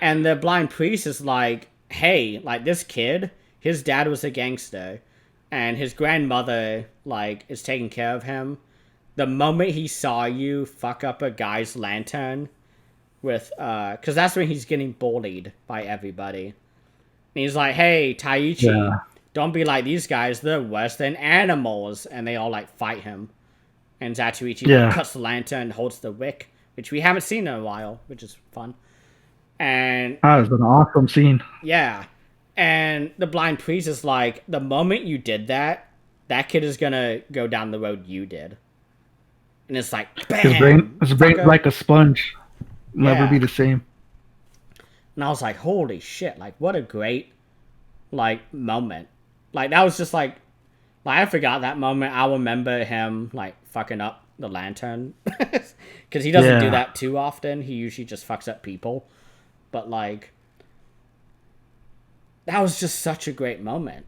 And the blind priest is like, hey, like this kid, his dad was a gangster and his grandmother, like, is taking care of him. The moment he saw you fuck up a guy's lantern with, because that's when he's getting bullied by everybody. And he's like, hey, Taichi,
Yeah,
don't be like these guys. They're worse than animals. And they all like fight him. And Zatoichi like
yeah.
cuts the lantern, holds the wick, which we haven't seen in a while, which is fun. And
That was an awesome scene.
yeah, and the blind priest is like, the moment you did that, that kid is gonna go down the road you did. And it's like,
His brain,
bam,
his brain's
fucker.
like a sponge. Never be
Yeah.
the same.
And I was like, holy shit, like what a great like moment. Like that was just like I forgot that moment. I remember him like fucking up the lantern. Cause he doesn't do
Yeah,
that too often. He usually just fucks up people. But like that was just such a great moment.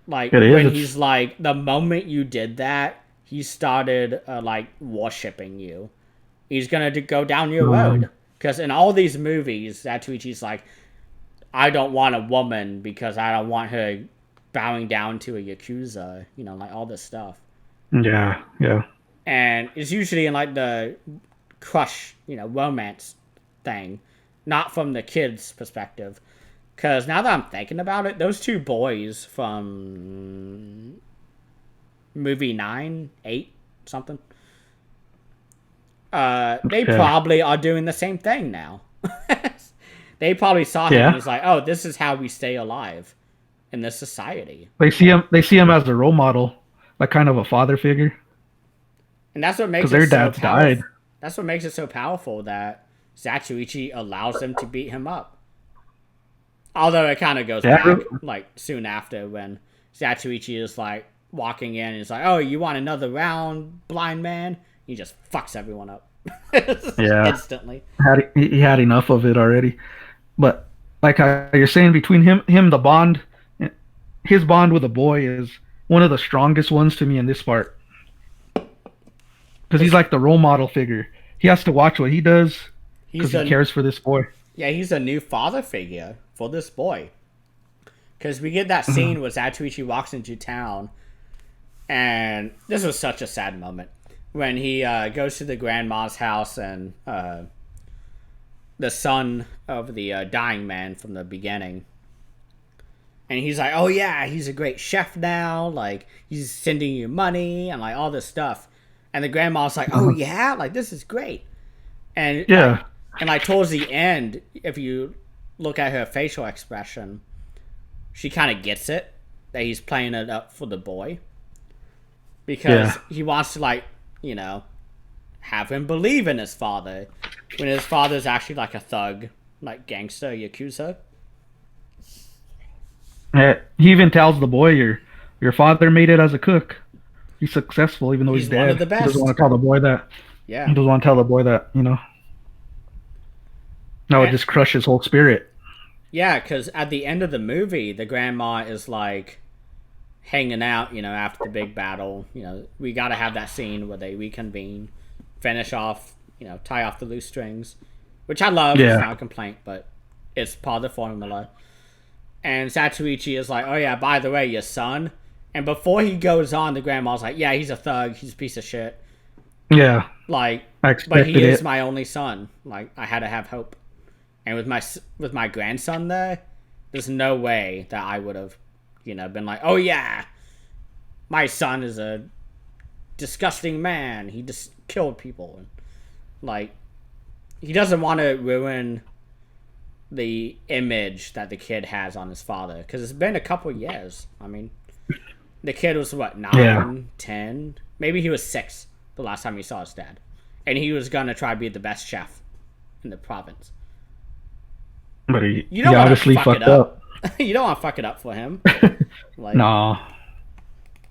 Like
it is.
when
It's
he's like, the moment you did that, he started like worshipping you. He's gonna go down your road. Because in all these movies, Zatoichi's like, I don't want a woman because I don't want her bowing down to a yakuza. Like all this stuff.
yeah, yeah,
And it's usually in like the crush, romance thing, not from the kid's perspective. Because now that I'm thinking about it, those two boys from movie 9, 8, something, they
yeah,
probably are doing the same thing now. They probably saw him and
yeah.
was like, oh, this is how we stay alive in this society.
They see him. They see him as a role model, like kind of a father figure,
And that's what
because
makes it
their
so
dads died.
powerful. That's what makes it so powerful that Zatoichi allows them to beat him up. Although it kind of goes
Yeah,
back like soon after when Zatoichi is like walking in and he's like, "Oh, you want another round, blind man?" He just fucks everyone up
yeah.
instantly.
He had enough of it already. But like how you're saying, between him, the bond, his bond with the boy is one of the strongest ones to me in this part, because he's
Because
like the role model figure. He has to watch what he does because
he's
he
a
cares for this boy.
yeah he's a new father figure for this boy. Because we get that
Mhm.
scene where Zatoichi walks into town, and this was such a sad moment when he goes to the grandma's house and the son of the dying man from the beginning. And he's like, oh yeah, he's a great chef now. Like, he's sending you money and like all this stuff. And the grandma's like, oh yeah, like this is great. And
Yeah,
like towards the end, if you look at her facial expression, she kind of gets it that he's playing it up for the boy
yeah,
because he wants to like, you know, have him believe in his father when his father's actually like a thug, like gangster, yakuza.
yeah. He even tells the boy, "Your father made it as a cook." He's successful even though he's
He's one of
dead.
the
He doesn't
best.
want to tell the boy that. He
Yeah.
doesn't want to tell the boy that. That would
And,
just crush his whole spirit.
yeah, because at the end of the movie, the grandma is like hanging out, after the big battle. We got to have that scene where they reconvene, finish off, tie off the loose strings, which I love. It's
Yeah.
not a complaint, but it's part of the formula. And Zatoichi is like, oh yeah, by the way, your son. And before he goes on, the grandma's like, yeah, he's a thug. He's a piece of shit.
Yeah.
Like,
I
but
expected
he is
it.
my only son. Like, I had to have hope. And with my grandson there, there's no way that I would have, been like, oh yeah, my son is a disgusting man. He just killed people. And, like, he doesn't want to ruin the image that the kid has on his father, because it's been a couple years. I mean, the kid was what, 9,
Yeah.
10, maybe he was 6 the last time he saw his dad, and he was gonna try to be the best chef in the province.
But he
You don't want to
obviously
fuck
fucked
it up. You don't want to fuck it up for him. Like,
No.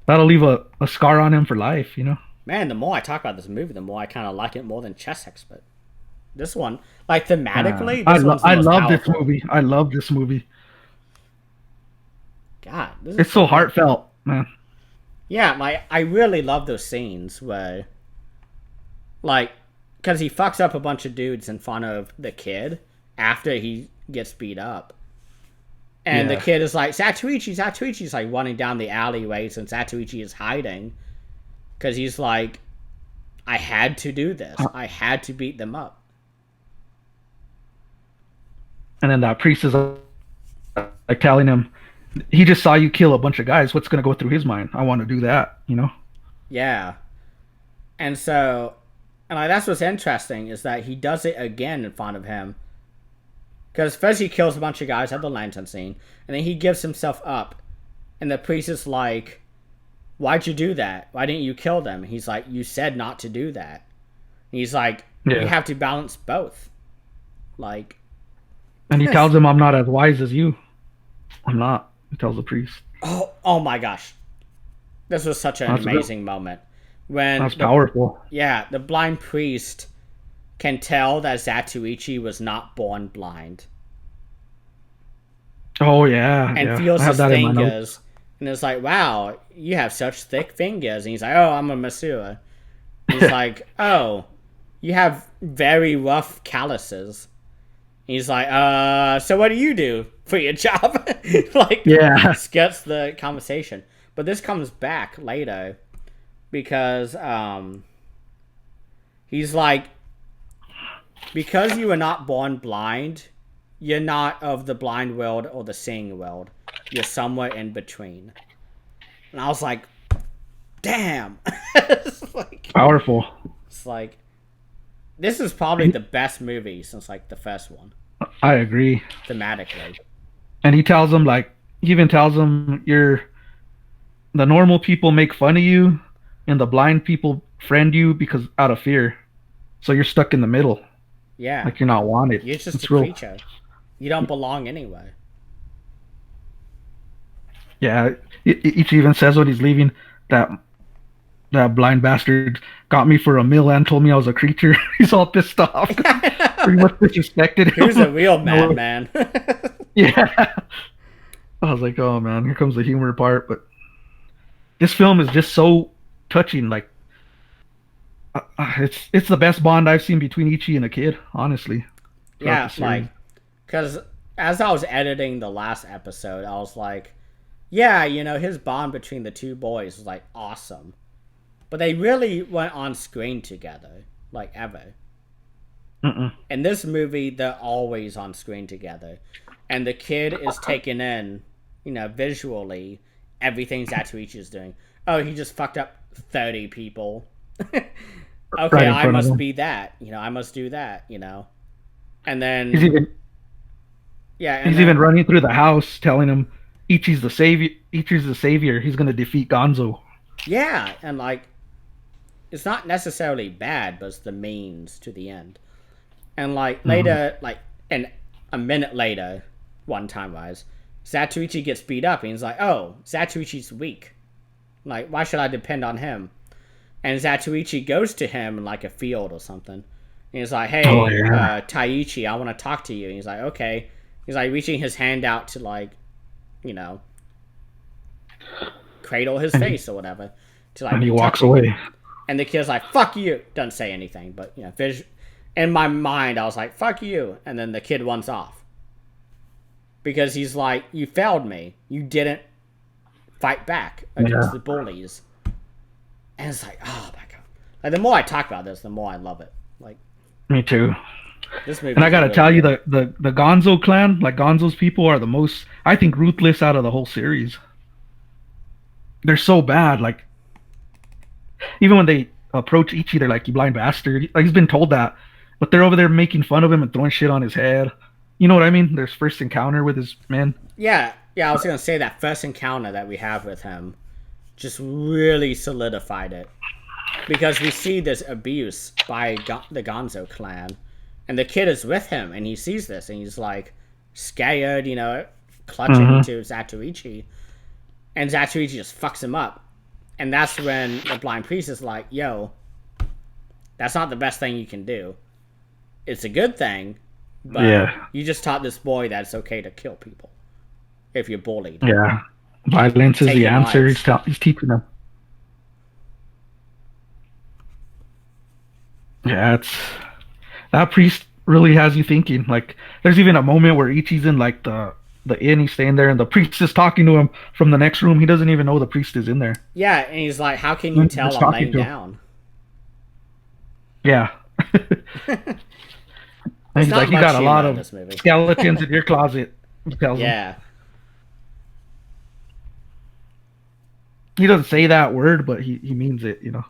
That'll leave a scar on him for life.
man, the more I talk about this movie, the more I kind of like it more than Chess Expert. This one, like, thematically,
I
this one's the
I
most
love this
powerful.
movie. I love this movie.
God, this is
It's so
good.
heartfelt, man.
Yeah, like, I really love those scenes where, like, because he fucks up a bunch of dudes in front of the kid after he gets beat up. And
Yeah.
the kid is like, Zatoichi's like running down the alleyways, and Zatoichi is hiding. Because he's like, I had to do this. I had to beat them up.
And then that priest is like telling him, he just saw you kill a bunch of guys. What's gonna go through his mind? I want to do that.
Yeah. And so, and like, that's what's interesting, is that he does it again in front of him. Because first he kills a bunch of guys at the lantern scene, and then he gives himself up. And the priest is like, why'd you do that? Why didn't you kill them? He's like, you said not to do that. And he's like,
Yeah.
you have to balance both. Like,
And he tells him, I'm not as wise as you. I'm not. He tells the priest.
oh my gosh. This was such an
That's
amazing moment. When
That's powerful.
yeah, the blind priest can tell that Zatoichi was not born blind.
Oh yeah.
And
yeah.
feels
I have
his
that in my notes.
fingers. And it's like, wow, you have such thick fingers. And he's like, oh, I'm a masseur. He's like, oh, you have very rough calluses. And he's like, so what do you do for your job? Like,
Yeah.
skirts the conversation. But this comes back later because he's like, because you were not born blind, you're not of the blind world or the seeing world. You're somewhere in between. And I was like, damn.
Powerful.
It's like, this is probably the best movie since, like, the first one,
I agree.
thematically.
And he tells him, like, he even tells him, the normal people make fun of you and the blind people friend you because out of fear. So you're stuck in the middle.
Yeah.
Like you're not wanted.
You're just
It's
a
real.
creature. You don't belong anywhere.
Yeah. Ichi even says when he's leaving that blind bastard got me for a meal and told me I was a creature. He's all pissed off. Pretty much disrespected him.
Who's a real madman?
Yeah. I was like, oh man, here comes the humor part. But this film is just so touching. Like, it's the best bond I've seen between Ichi and a kid, honestly. throughout
Yeah,
the series.
like, because as I was editing the last episode, I was like, yeah, his bond between the two boys was, like, awesome. But they really went on screen together, like, ever.
Mm-mm.
In this movie, they're always on screen together. And the kid is taking in, visually, everything Zatoichi is doing. Oh, he just fucked up 30 people. Okay,
Right in
I
front of
must
him.
be that. I must do that, And then...
He's even
yeah, and
he's
then,
even running through the house telling him Ichi's the savior. Ichi's the savior. He's gonna defeat Gonzo.
yeah, and, like, it's not necessarily bad, but it's the means to the end. And, like, later, like, and a minute later, one time wise, Zatoichi gets beat up, and he's like, oh, Zatoichi's weak. Like, why should I depend on him? And Zatoichi goes to him in like a field or something. And he's like,
Oh
hey,
yeah.
Taiichi, I want to talk to you. And he's like, okay. He's like reaching his hand out to like, you know, cradle his
And he,
face or whatever. To like
and he
be
walks
touching him.
away.
And the kid's like, fuck you. Doesn't say anything, but, you know, in my mind, I was like, fuck you. And then the kid runs off. Because he's like, you failed me. You didn't fight back against the bullies. And it's like, oh my god. Like, the more I talk about this, the more I love it. Like,
Me too.
this movie.
And I gotta
really
tell you,
good.
the Gonzo clan, like Gonzo's people, are the most, I think, ruthless out of the whole series. They're so bad. Like, even when they approach Ichi, they're like, "You blind bastard!" Like he's been told that, but they're over there making fun of him and throwing shit on his head. You know what I mean? Their first encounter with his men.
Yeah, I was gonna say that first encounter that we have with him just really solidified it. Because we see this abuse by the Gonzo clan. And the kid is with him, and he sees this, and he's like scared, you know, clutching to Zatoichi. And Zatoichi just fucks him up. And that's when the blind priest is like, yo, that's not the best thing you can do. It's a good thing, but
Yeah,
you just taught this boy that it's okay to kill people if you're bullied.
yeah. Violence is the
Taking
answer.
lives.
He's teaching them. Yeah, it's that priest really has you thinking. Like, there's even a moment where Ichi's in like the inn, he's staying there, and the priest is talking to him from the next room. He doesn't even know the priest is in there.
Yeah, and he's like, how can you
He's
tell
just
I'm
talking
laying
to him.
down?
Yeah. And
There's
he's
not
like, you
much
got a
humor
lot
in
of
this movie.
skeletons in your closet. He tells him.
Yeah.
He doesn't say that word, but he means it, you know.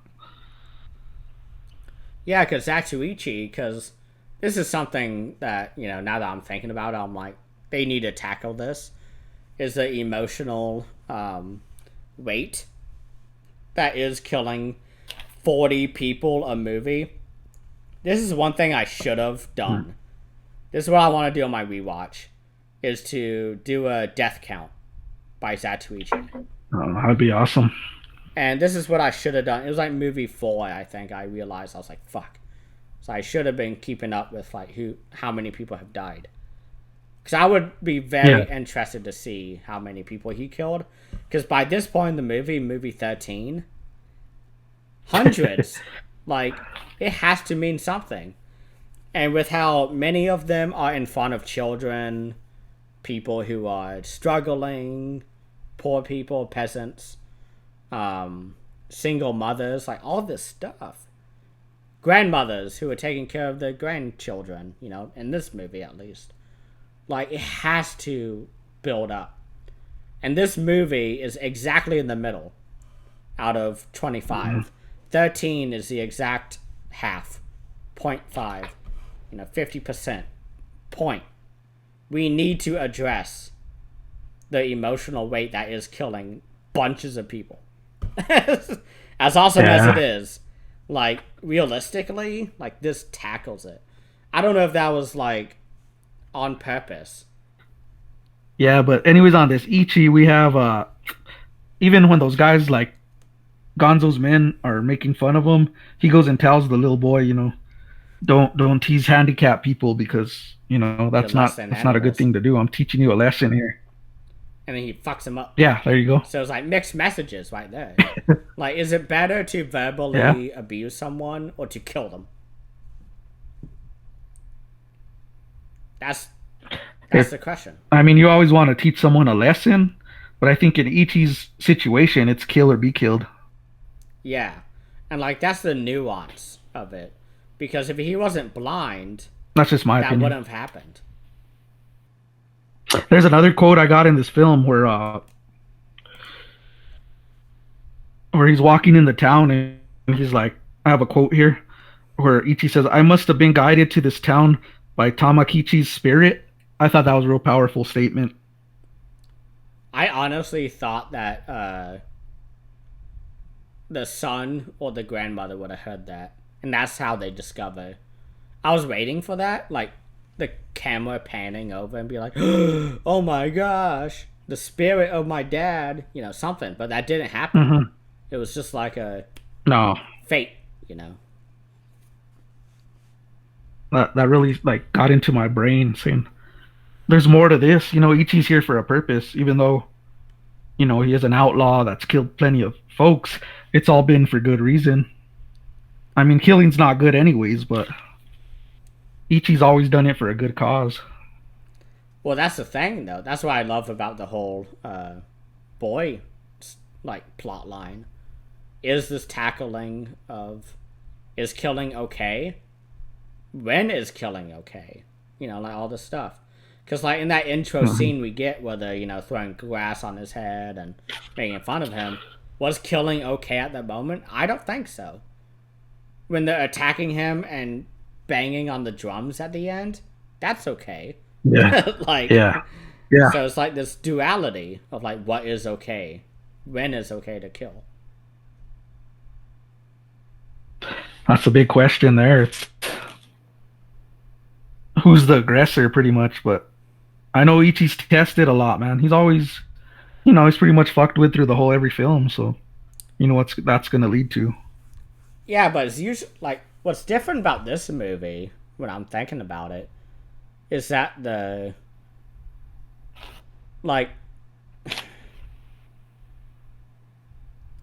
Yeah, because Zatoichi, because this is something that, you know, now that I'm thinking about it, I'm like, they need to tackle this, is the emotional weight that is killing 40 people a movie. This is one thing I should have done. This is what I want to do on my rewatch, is to do a death count by Zatoichi.
That'd be awesome.
And this is what I should have done. It was like movie 4, I think. I realized I was like, fuck. So I should have been keeping up with like how many people have died. Because I would be very interested to see how many people he killed. Because by this point in the movie 13, hundreds. Like, it has to mean something. And with how many of them are in front of children, people who are struggling, poor people, peasants, single mothers, like all this stuff. Grandmothers who are taking care of their grandchildren, you know, in this movie at least. Like, it has to build up. And this movie is exactly in the middle out of 25. 13 is the exact half. 0.5. You know, 50%. Point. We need to address the emotional weight that is killing bunches of people. As awesome as it is, like, realistically, like, this tackles it. I don't know if that was, like, on purpose.
Yeah, but anyways, on this Ichi, we have even when those guys like Gonzo's men are making fun of him, he goes and tells the little boy, you know, don't tease handicapped people because you know that's not a good thing to do. I'm teaching you a lesson here.
And then he fucks him up.
Yeah, there you go.
So it's like mixed messages right there. Like, is it better to verbally abuse someone or to kill them? That's the question.
I mean, you always want to teach someone a lesson, but I think in Ichi's situation, it's kill or be killed.
Yeah. And, like, that's the nuance of it. Because if he wasn't blind,
that's just my
that
opinion.
wouldn't have happened.
There's another quote I got in this film where he's walking in the town and he's like, I have a quote here where Ichi says, I must have been guided to this town by Tamakichi's spirit. I thought that was a real powerful statement.
I honestly thought that the son or the grandmother would have heard that. And that's how they discover. I was waiting for that, like the camera panning over and be like, oh my gosh, the spirit of my dad, you know, something. But that didn't happen. It was just like a
No,
fate, you know.
that really like got into my brain, saying there's more to this. Ichi's here for a purpose, even though he is an outlaw that's killed plenty of folks. It's all been for good reason. I mean, killing's not good anyways, but Ichi's always done it for a good cause.
Well, that's the thing, though. That's what I love about the whole boy like plot line. Is this tackling of is killing okay? When is killing okay? Like all this stuff. Because like in that intro scene we get where they're throwing grass on his head and making fun of him, was killing okay at that moment? I don't think so. When they're attacking him and banging on the drums at the end, that's okay.
Yeah.
Like,
Yeah. Yeah.
so it's like this duality of like what is okay, when is okay to kill.
That's a big question there. Who's the aggressor, pretty much, but I know Ichi's tested a lot, man. He's always, he's pretty much fucked with through the whole every film, so you know what that's gonna lead to.
Yeah, but it's usually like what's different about this movie when I'm thinking about it is that the like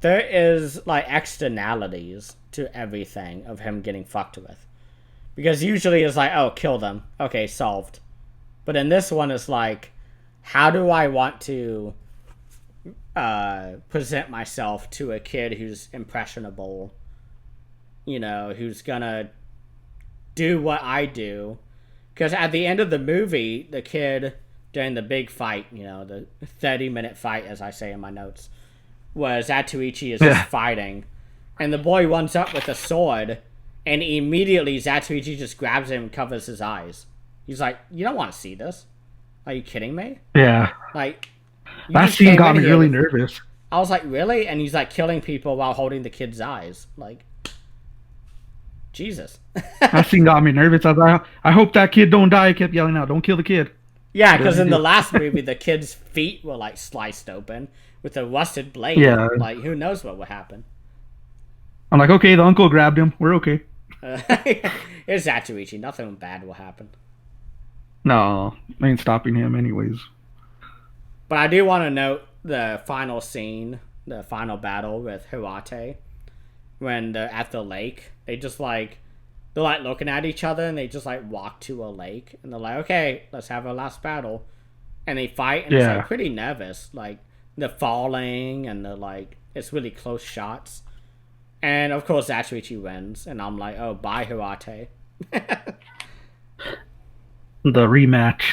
there is like externalities to everything of him getting fucked with. Because usually it's like, oh, kill them. Okay, solved. But in this one it's like, how do I want to present myself to a kid who's impressionable, who's gonna do what I do? Because at the end of the movie, the kid during the big fight, the 30-minute fight, as I say in my notes, was Zatoichi is just fighting, and the boy runs up with a sword, and immediately Zatoichi just grabs him and covers his eyes. He's like, "You don't want to see this? Are you kidding me?"
Yeah.
Like,
that scene got me really nervous.
I was like, "Really?" And he's like killing people while holding the kid's eyes. Like, Jesus.
That scene got me nervous. I was like, I hope that kid don't die. I kept yelling out, "Don't kill the kid."
Yeah, because in the last movie, the kid's feet were like sliced open with a rusted blade.
Yeah.
Like, who knows what would happen?
I'm like, okay, the uncle grabbed him. We're okay.
It's Zatoichi. Nothing bad will happen.
No, I ain't stopping him anyways.
But I do want to note the final scene, the final battle with Hirate, when they're at the lake. They're like looking at each other and they just like walk to a lake and they're like, okay, let's have our last battle. And they fight and it's like pretty nervous. Like they're falling and they're like, it's really close shots. And of course Zatoichi wins and I'm like, oh, bye Hirate.
The rematch.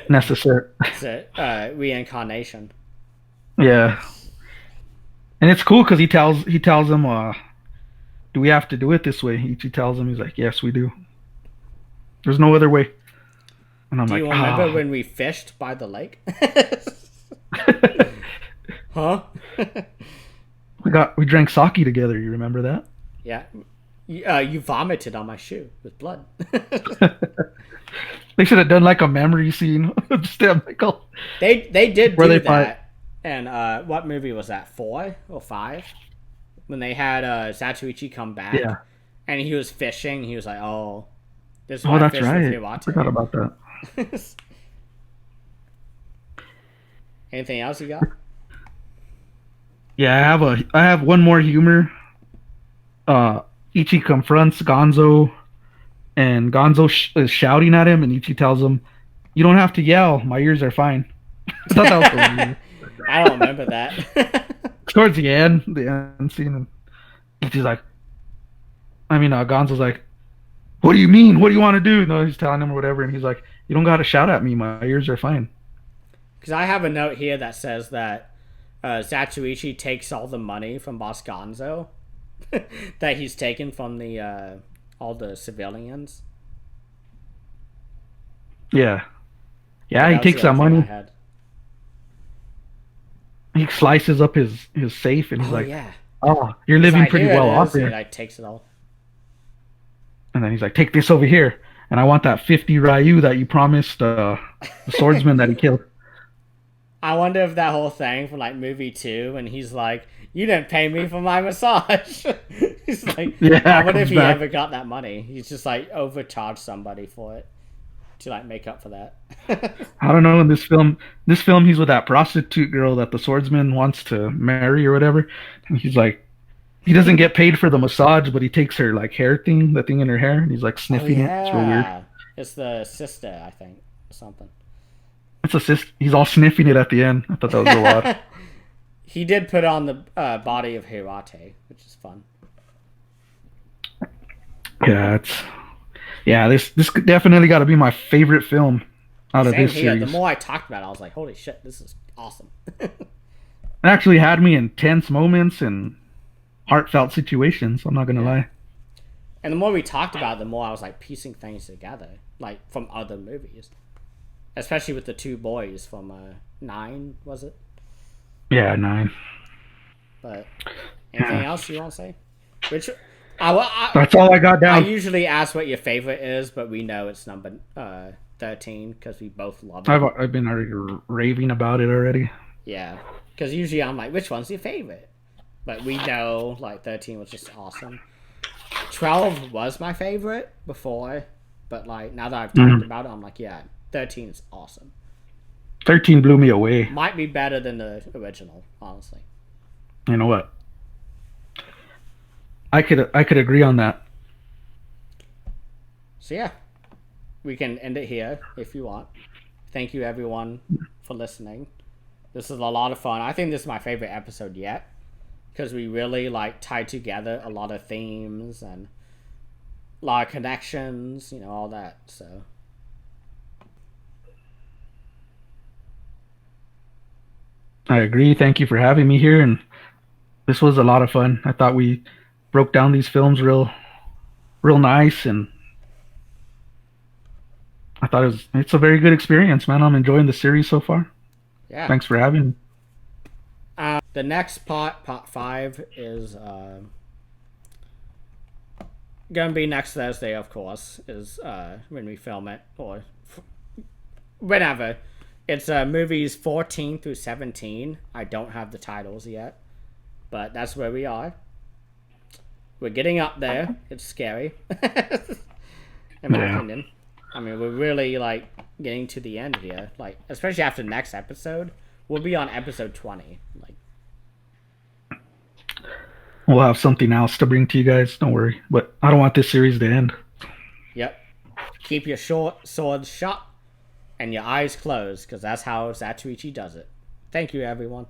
Necessary.
It's a reincarnation.
Yeah. And it's cool because he tells him, do we have to do it this way? He tells him, he's like, yes, we do. There's no other way. And I'm
do
like,
you remember when we fished by the lake? Huh?
we drank sake together. You remember that?
Yeah. You vomited on my shoe with blood.
They should have done like a memory scene. Just Michael.
They did
Where
do
they
that.
fight.
And what movie was that? 4 or 5? When they had Zatoichi come back.
Yeah.
And he was fishing. He was like, oh, this is
Oh,
why I
that's
fish
right.
with
I
Hirate.
forgot about that.
Anything else you got?
Yeah, I have one more humor. Ichi confronts Gonzo, and Gonzo is shouting at him, and Ichi tells him, "You don't have to yell. My ears are fine." I thought that was hilarious.
I don't remember that.
Towards the end scene, and Ichi's like, Gonzo's like, "What do you mean? What do you want to do?" No, he's telling him or whatever, and he's like, "You don't got to shout at me. My ears are fine."
Because I have a note here that says that Zatoichi takes all the money from Boss Gonzo that he's taken from the all the civilians.
Yeah, he takes that money. He slices up his safe, and he's like,
yeah.
"Oh, you're living pretty well off
there."
here."
And he takes it all.
And then he's like, "Take this over here, and I want that 50 Ryu that you promised the swordsman that he killed."
I wonder if that whole thing from like movie 2, and he's like, You didn't pay me for my massage. He's like, I
Yeah,
wonder if
comes
he
back.
ever got that money. He's just like overcharged somebody for it to like make up for that.
I don't know. In this film, he's with that prostitute girl that the swordsman wants to marry or whatever. And he's like, he doesn't get paid for the massage, but he takes her like hair thing, the thing in her hair, and he's like
Oh
sniffing it. It's real weird.
yeah, it's the sister, I think, or something.
It's a He's all sniffing it at the end. I thought that was real odd.
He did put on the body of Hirate, which is fun.
Yeah, it's yeah. This definitely got to be my favorite film out of
Same
this
here. The
series.
more I talked about it, I was like, holy shit, this is awesome.
It actually had me in tense moments and heartfelt situations. I'm not gonna
Yeah.
lie.
And the more we talked about it, the more I was like piecing things together, like from other movies. Especially with the two boys from Nine, was it?
Yeah, 9.
But anything
Yeah.
else you want to say? Which I,
That's all I got
I
down.
usually ask what your favorite is, but we know it's number 13 because we both love it.
I've been already raving about it already.
Yeah, because usually I'm like, which one's your favorite? But we know like 13 was just awesome. 12 was my favorite before, but like now that I've talked about it, I'm like, yeah, 13 is awesome.
13 blew me away.
Might be better than the original, honestly.
You know what? I could agree on that.
So yeah, we can end it here if you want. Thank you everyone for listening. This is a lot of fun. I think this is my favorite episode yet because we really like tied together a lot of themes and a lot of connections, you know, all that. So
I agree. Thank you for having me here, and this was a lot of fun. I thought we broke down these films real nice, and I thought it's a very good experience, man. I'm enjoying the series so far.
yeah,
Thanks for having me.
the next part 5, is gonna be next Thursday, of course, is when we film it or whenever. It's movies 14 through 17. I don't have the titles yet, but that's where we are. We're getting up there. It's scary, in my
Yeah.
opinion. I mean, we're really like getting to the end here. Like, especially after the next episode, we'll be on episode 20. Like,
We'll have something else to bring to you guys. Don't worry. But I don't want this series to end.
yep. Keep your short swords sharp and your eyes closed, because that's how Zatoichi does it. Thank you, everyone.